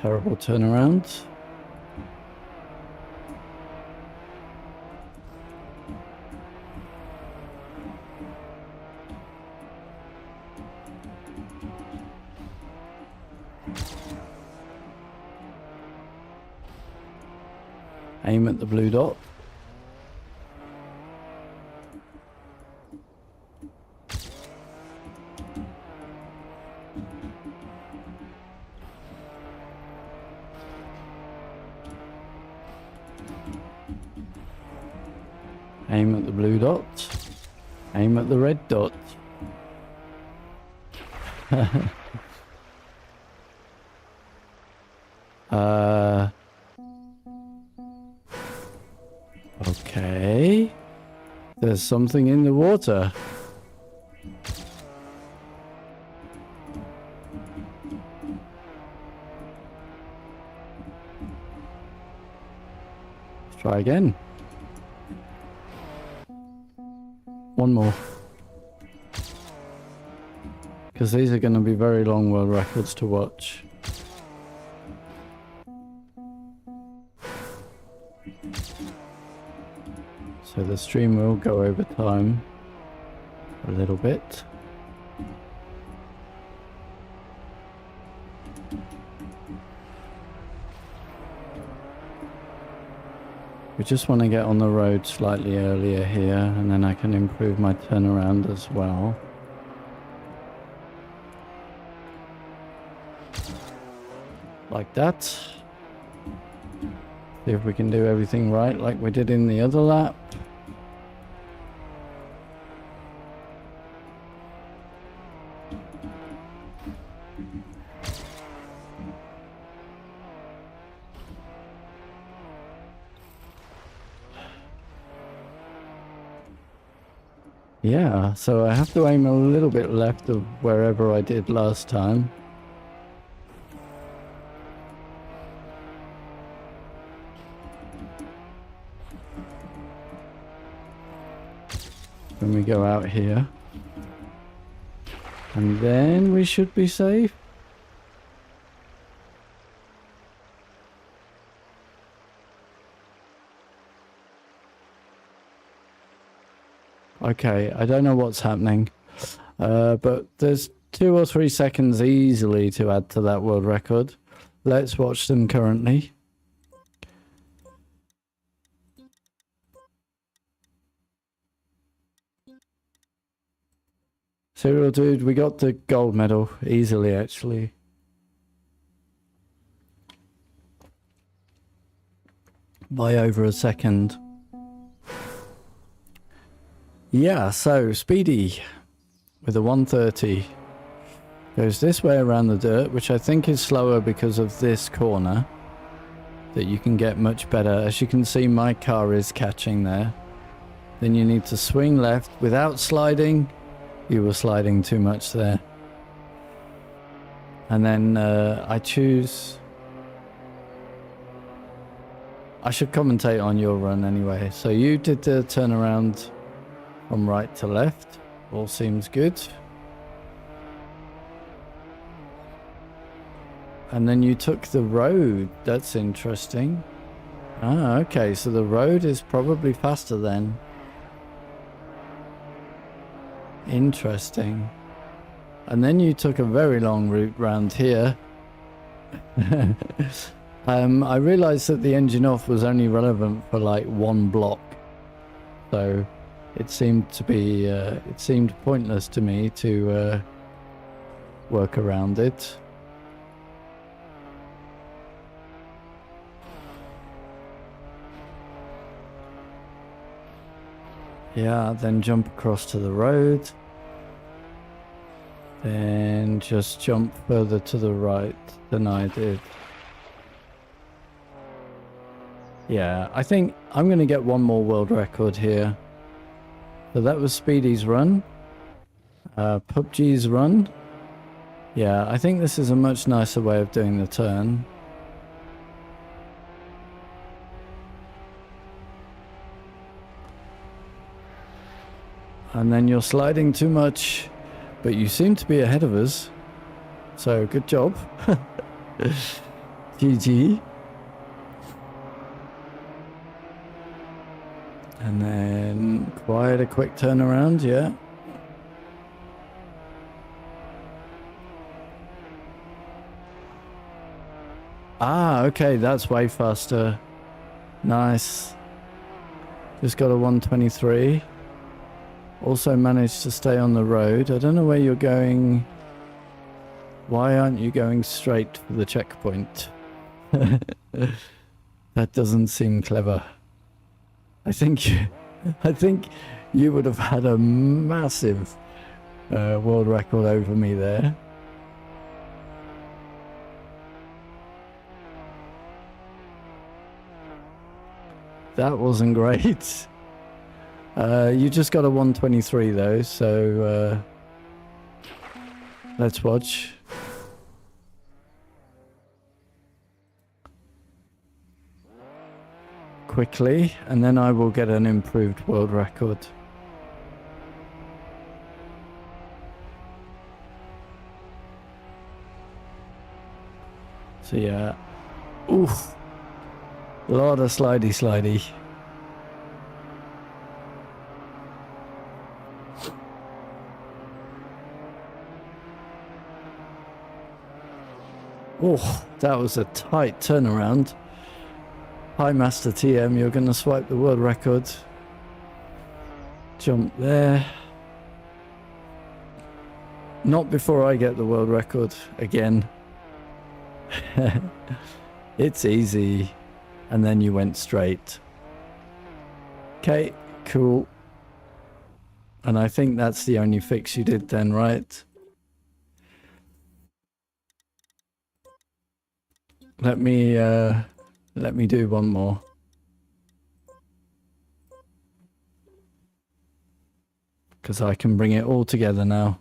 Terrible turnaround. Aim at the blue dot. Aim at the blue dot. Aim at the red dot. Okay. There's something in the water. Let's try again. One more. Because these are going to be very long world records to watch. So the stream will go over time a little bit. We just want to get on the road slightly earlier here, and then I can improve my turnaround as well. Like that. See if we can do everything right like we did in the other lap. Yeah, so I have to aim a little bit left of wherever I did last time. When we go out here. And then we should be safe. Okay, I don't know what's happening, but there's 2 or 3 seconds easily to add to that world record. Let's watch them currently. Serial Dude, we got the gold medal easily, actually. By over a second. Yeah, so Speedy with a 130 goes this way around the dirt, which I think is slower because of this corner that you can get much better. As you can see, my car is catching there. Then you need to swing left without sliding. You were sliding too much there. And then I choose... I should commentate on your run anyway. So you did the turnaround from right to left. All seems good. And then you took the road. That's interesting. Ah, okay. So the road is probably faster then. Interesting. And then you took a very long route round here. I realized that the engine off was only relevant for like 1 block. So it seemed to be, it seemed pointless to me to work around it. Yeah, then jump across to the road. Then just jump further to the right than I did. Yeah, I think I'm going to get 1 more world record here. So that was Speedy's run. PUBG's run. Yeah, I think this is a much nicer way of doing the turn. And then you're sliding too much, but you seem to be ahead of us. So good job. GG. And then quite a quick turnaround, yeah. Ah, okay, that's way faster. Nice. Just got a 123. Also managed to stay on the road. I don't know where you're going. Why aren't you going straight for the checkpoint? That doesn't seem clever. I think you would have had a massive world record over me there. That wasn't great. You just got a 123 though, so let's watch. Quickly, and then I will get an improved world record. So yeah, oof, a lot of slidey. Oh, that was a tight turnaround. Hi, Master TM, you're going to swipe the world record. Jump there. Not before I get the world record again. It's easy. And then you went straight. Okay, cool. And I think that's the only fix you did then, right? Let me do one more. Because I can bring it all together now.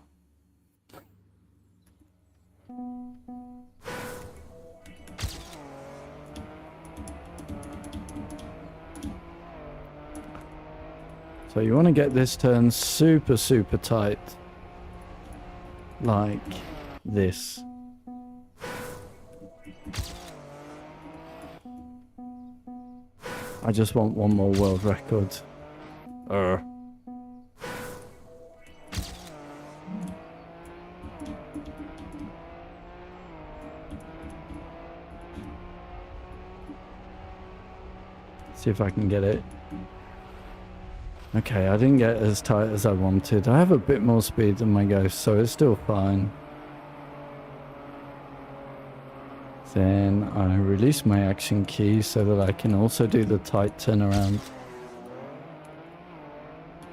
So you want to get this turn super tight. Like this. I just want one more world record. See if I can get it. Okay, I didn't get as tight as I wanted. I have a bit more speed than my Ghost, so it's still fine. Then I release my action key so that I can also do the tight turnaround.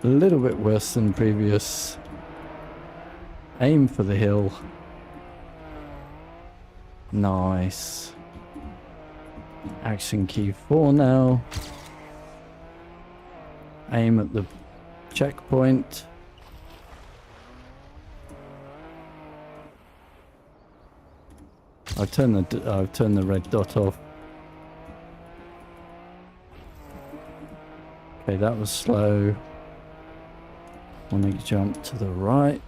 A little bit worse than previous. Aim for the hill. Nice. Action key 4 now. Aim at the checkpoint. I've turned the red dot off. Okay, that was slow. Want to jump to the right.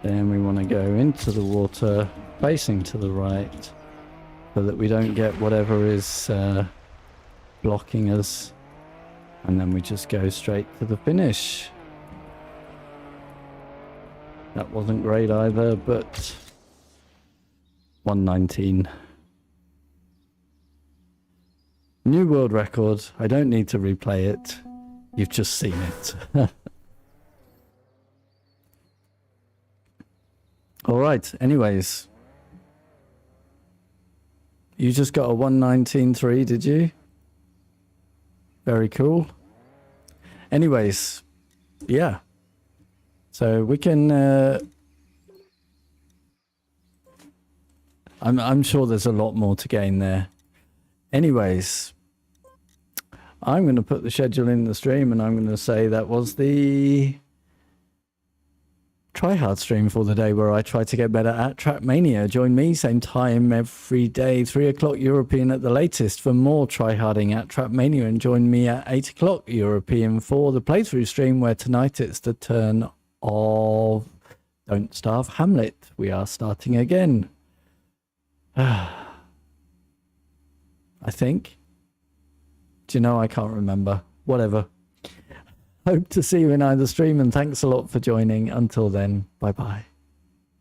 Then we want to go into the water, facing to the right, so that we don't get whatever is blocking us. And then we just go straight to the finish. That wasn't great either, but 119. New world record. I don't need to replay it. You've just seen it. Alright, anyways. You just got a 119.3, did you? Very cool. Anyways, yeah. So we can... I'm sure there's a lot more to gain there. Anyways, I'm going to put the schedule in the stream and I'm going to say that was the try-hard stream for the day where I try to get better at Trackmania. Join me, same time every day, 3 o'clock European at the latest for more try-harding at Trackmania, and join me at 8 o'clock European for the playthrough stream where tonight it's the turn of Don't Starve Hamlet. We are starting again. I think. Do you know, I can't remember. Whatever. Hope to see you in either stream, and thanks a lot for joining. Until then, bye-bye.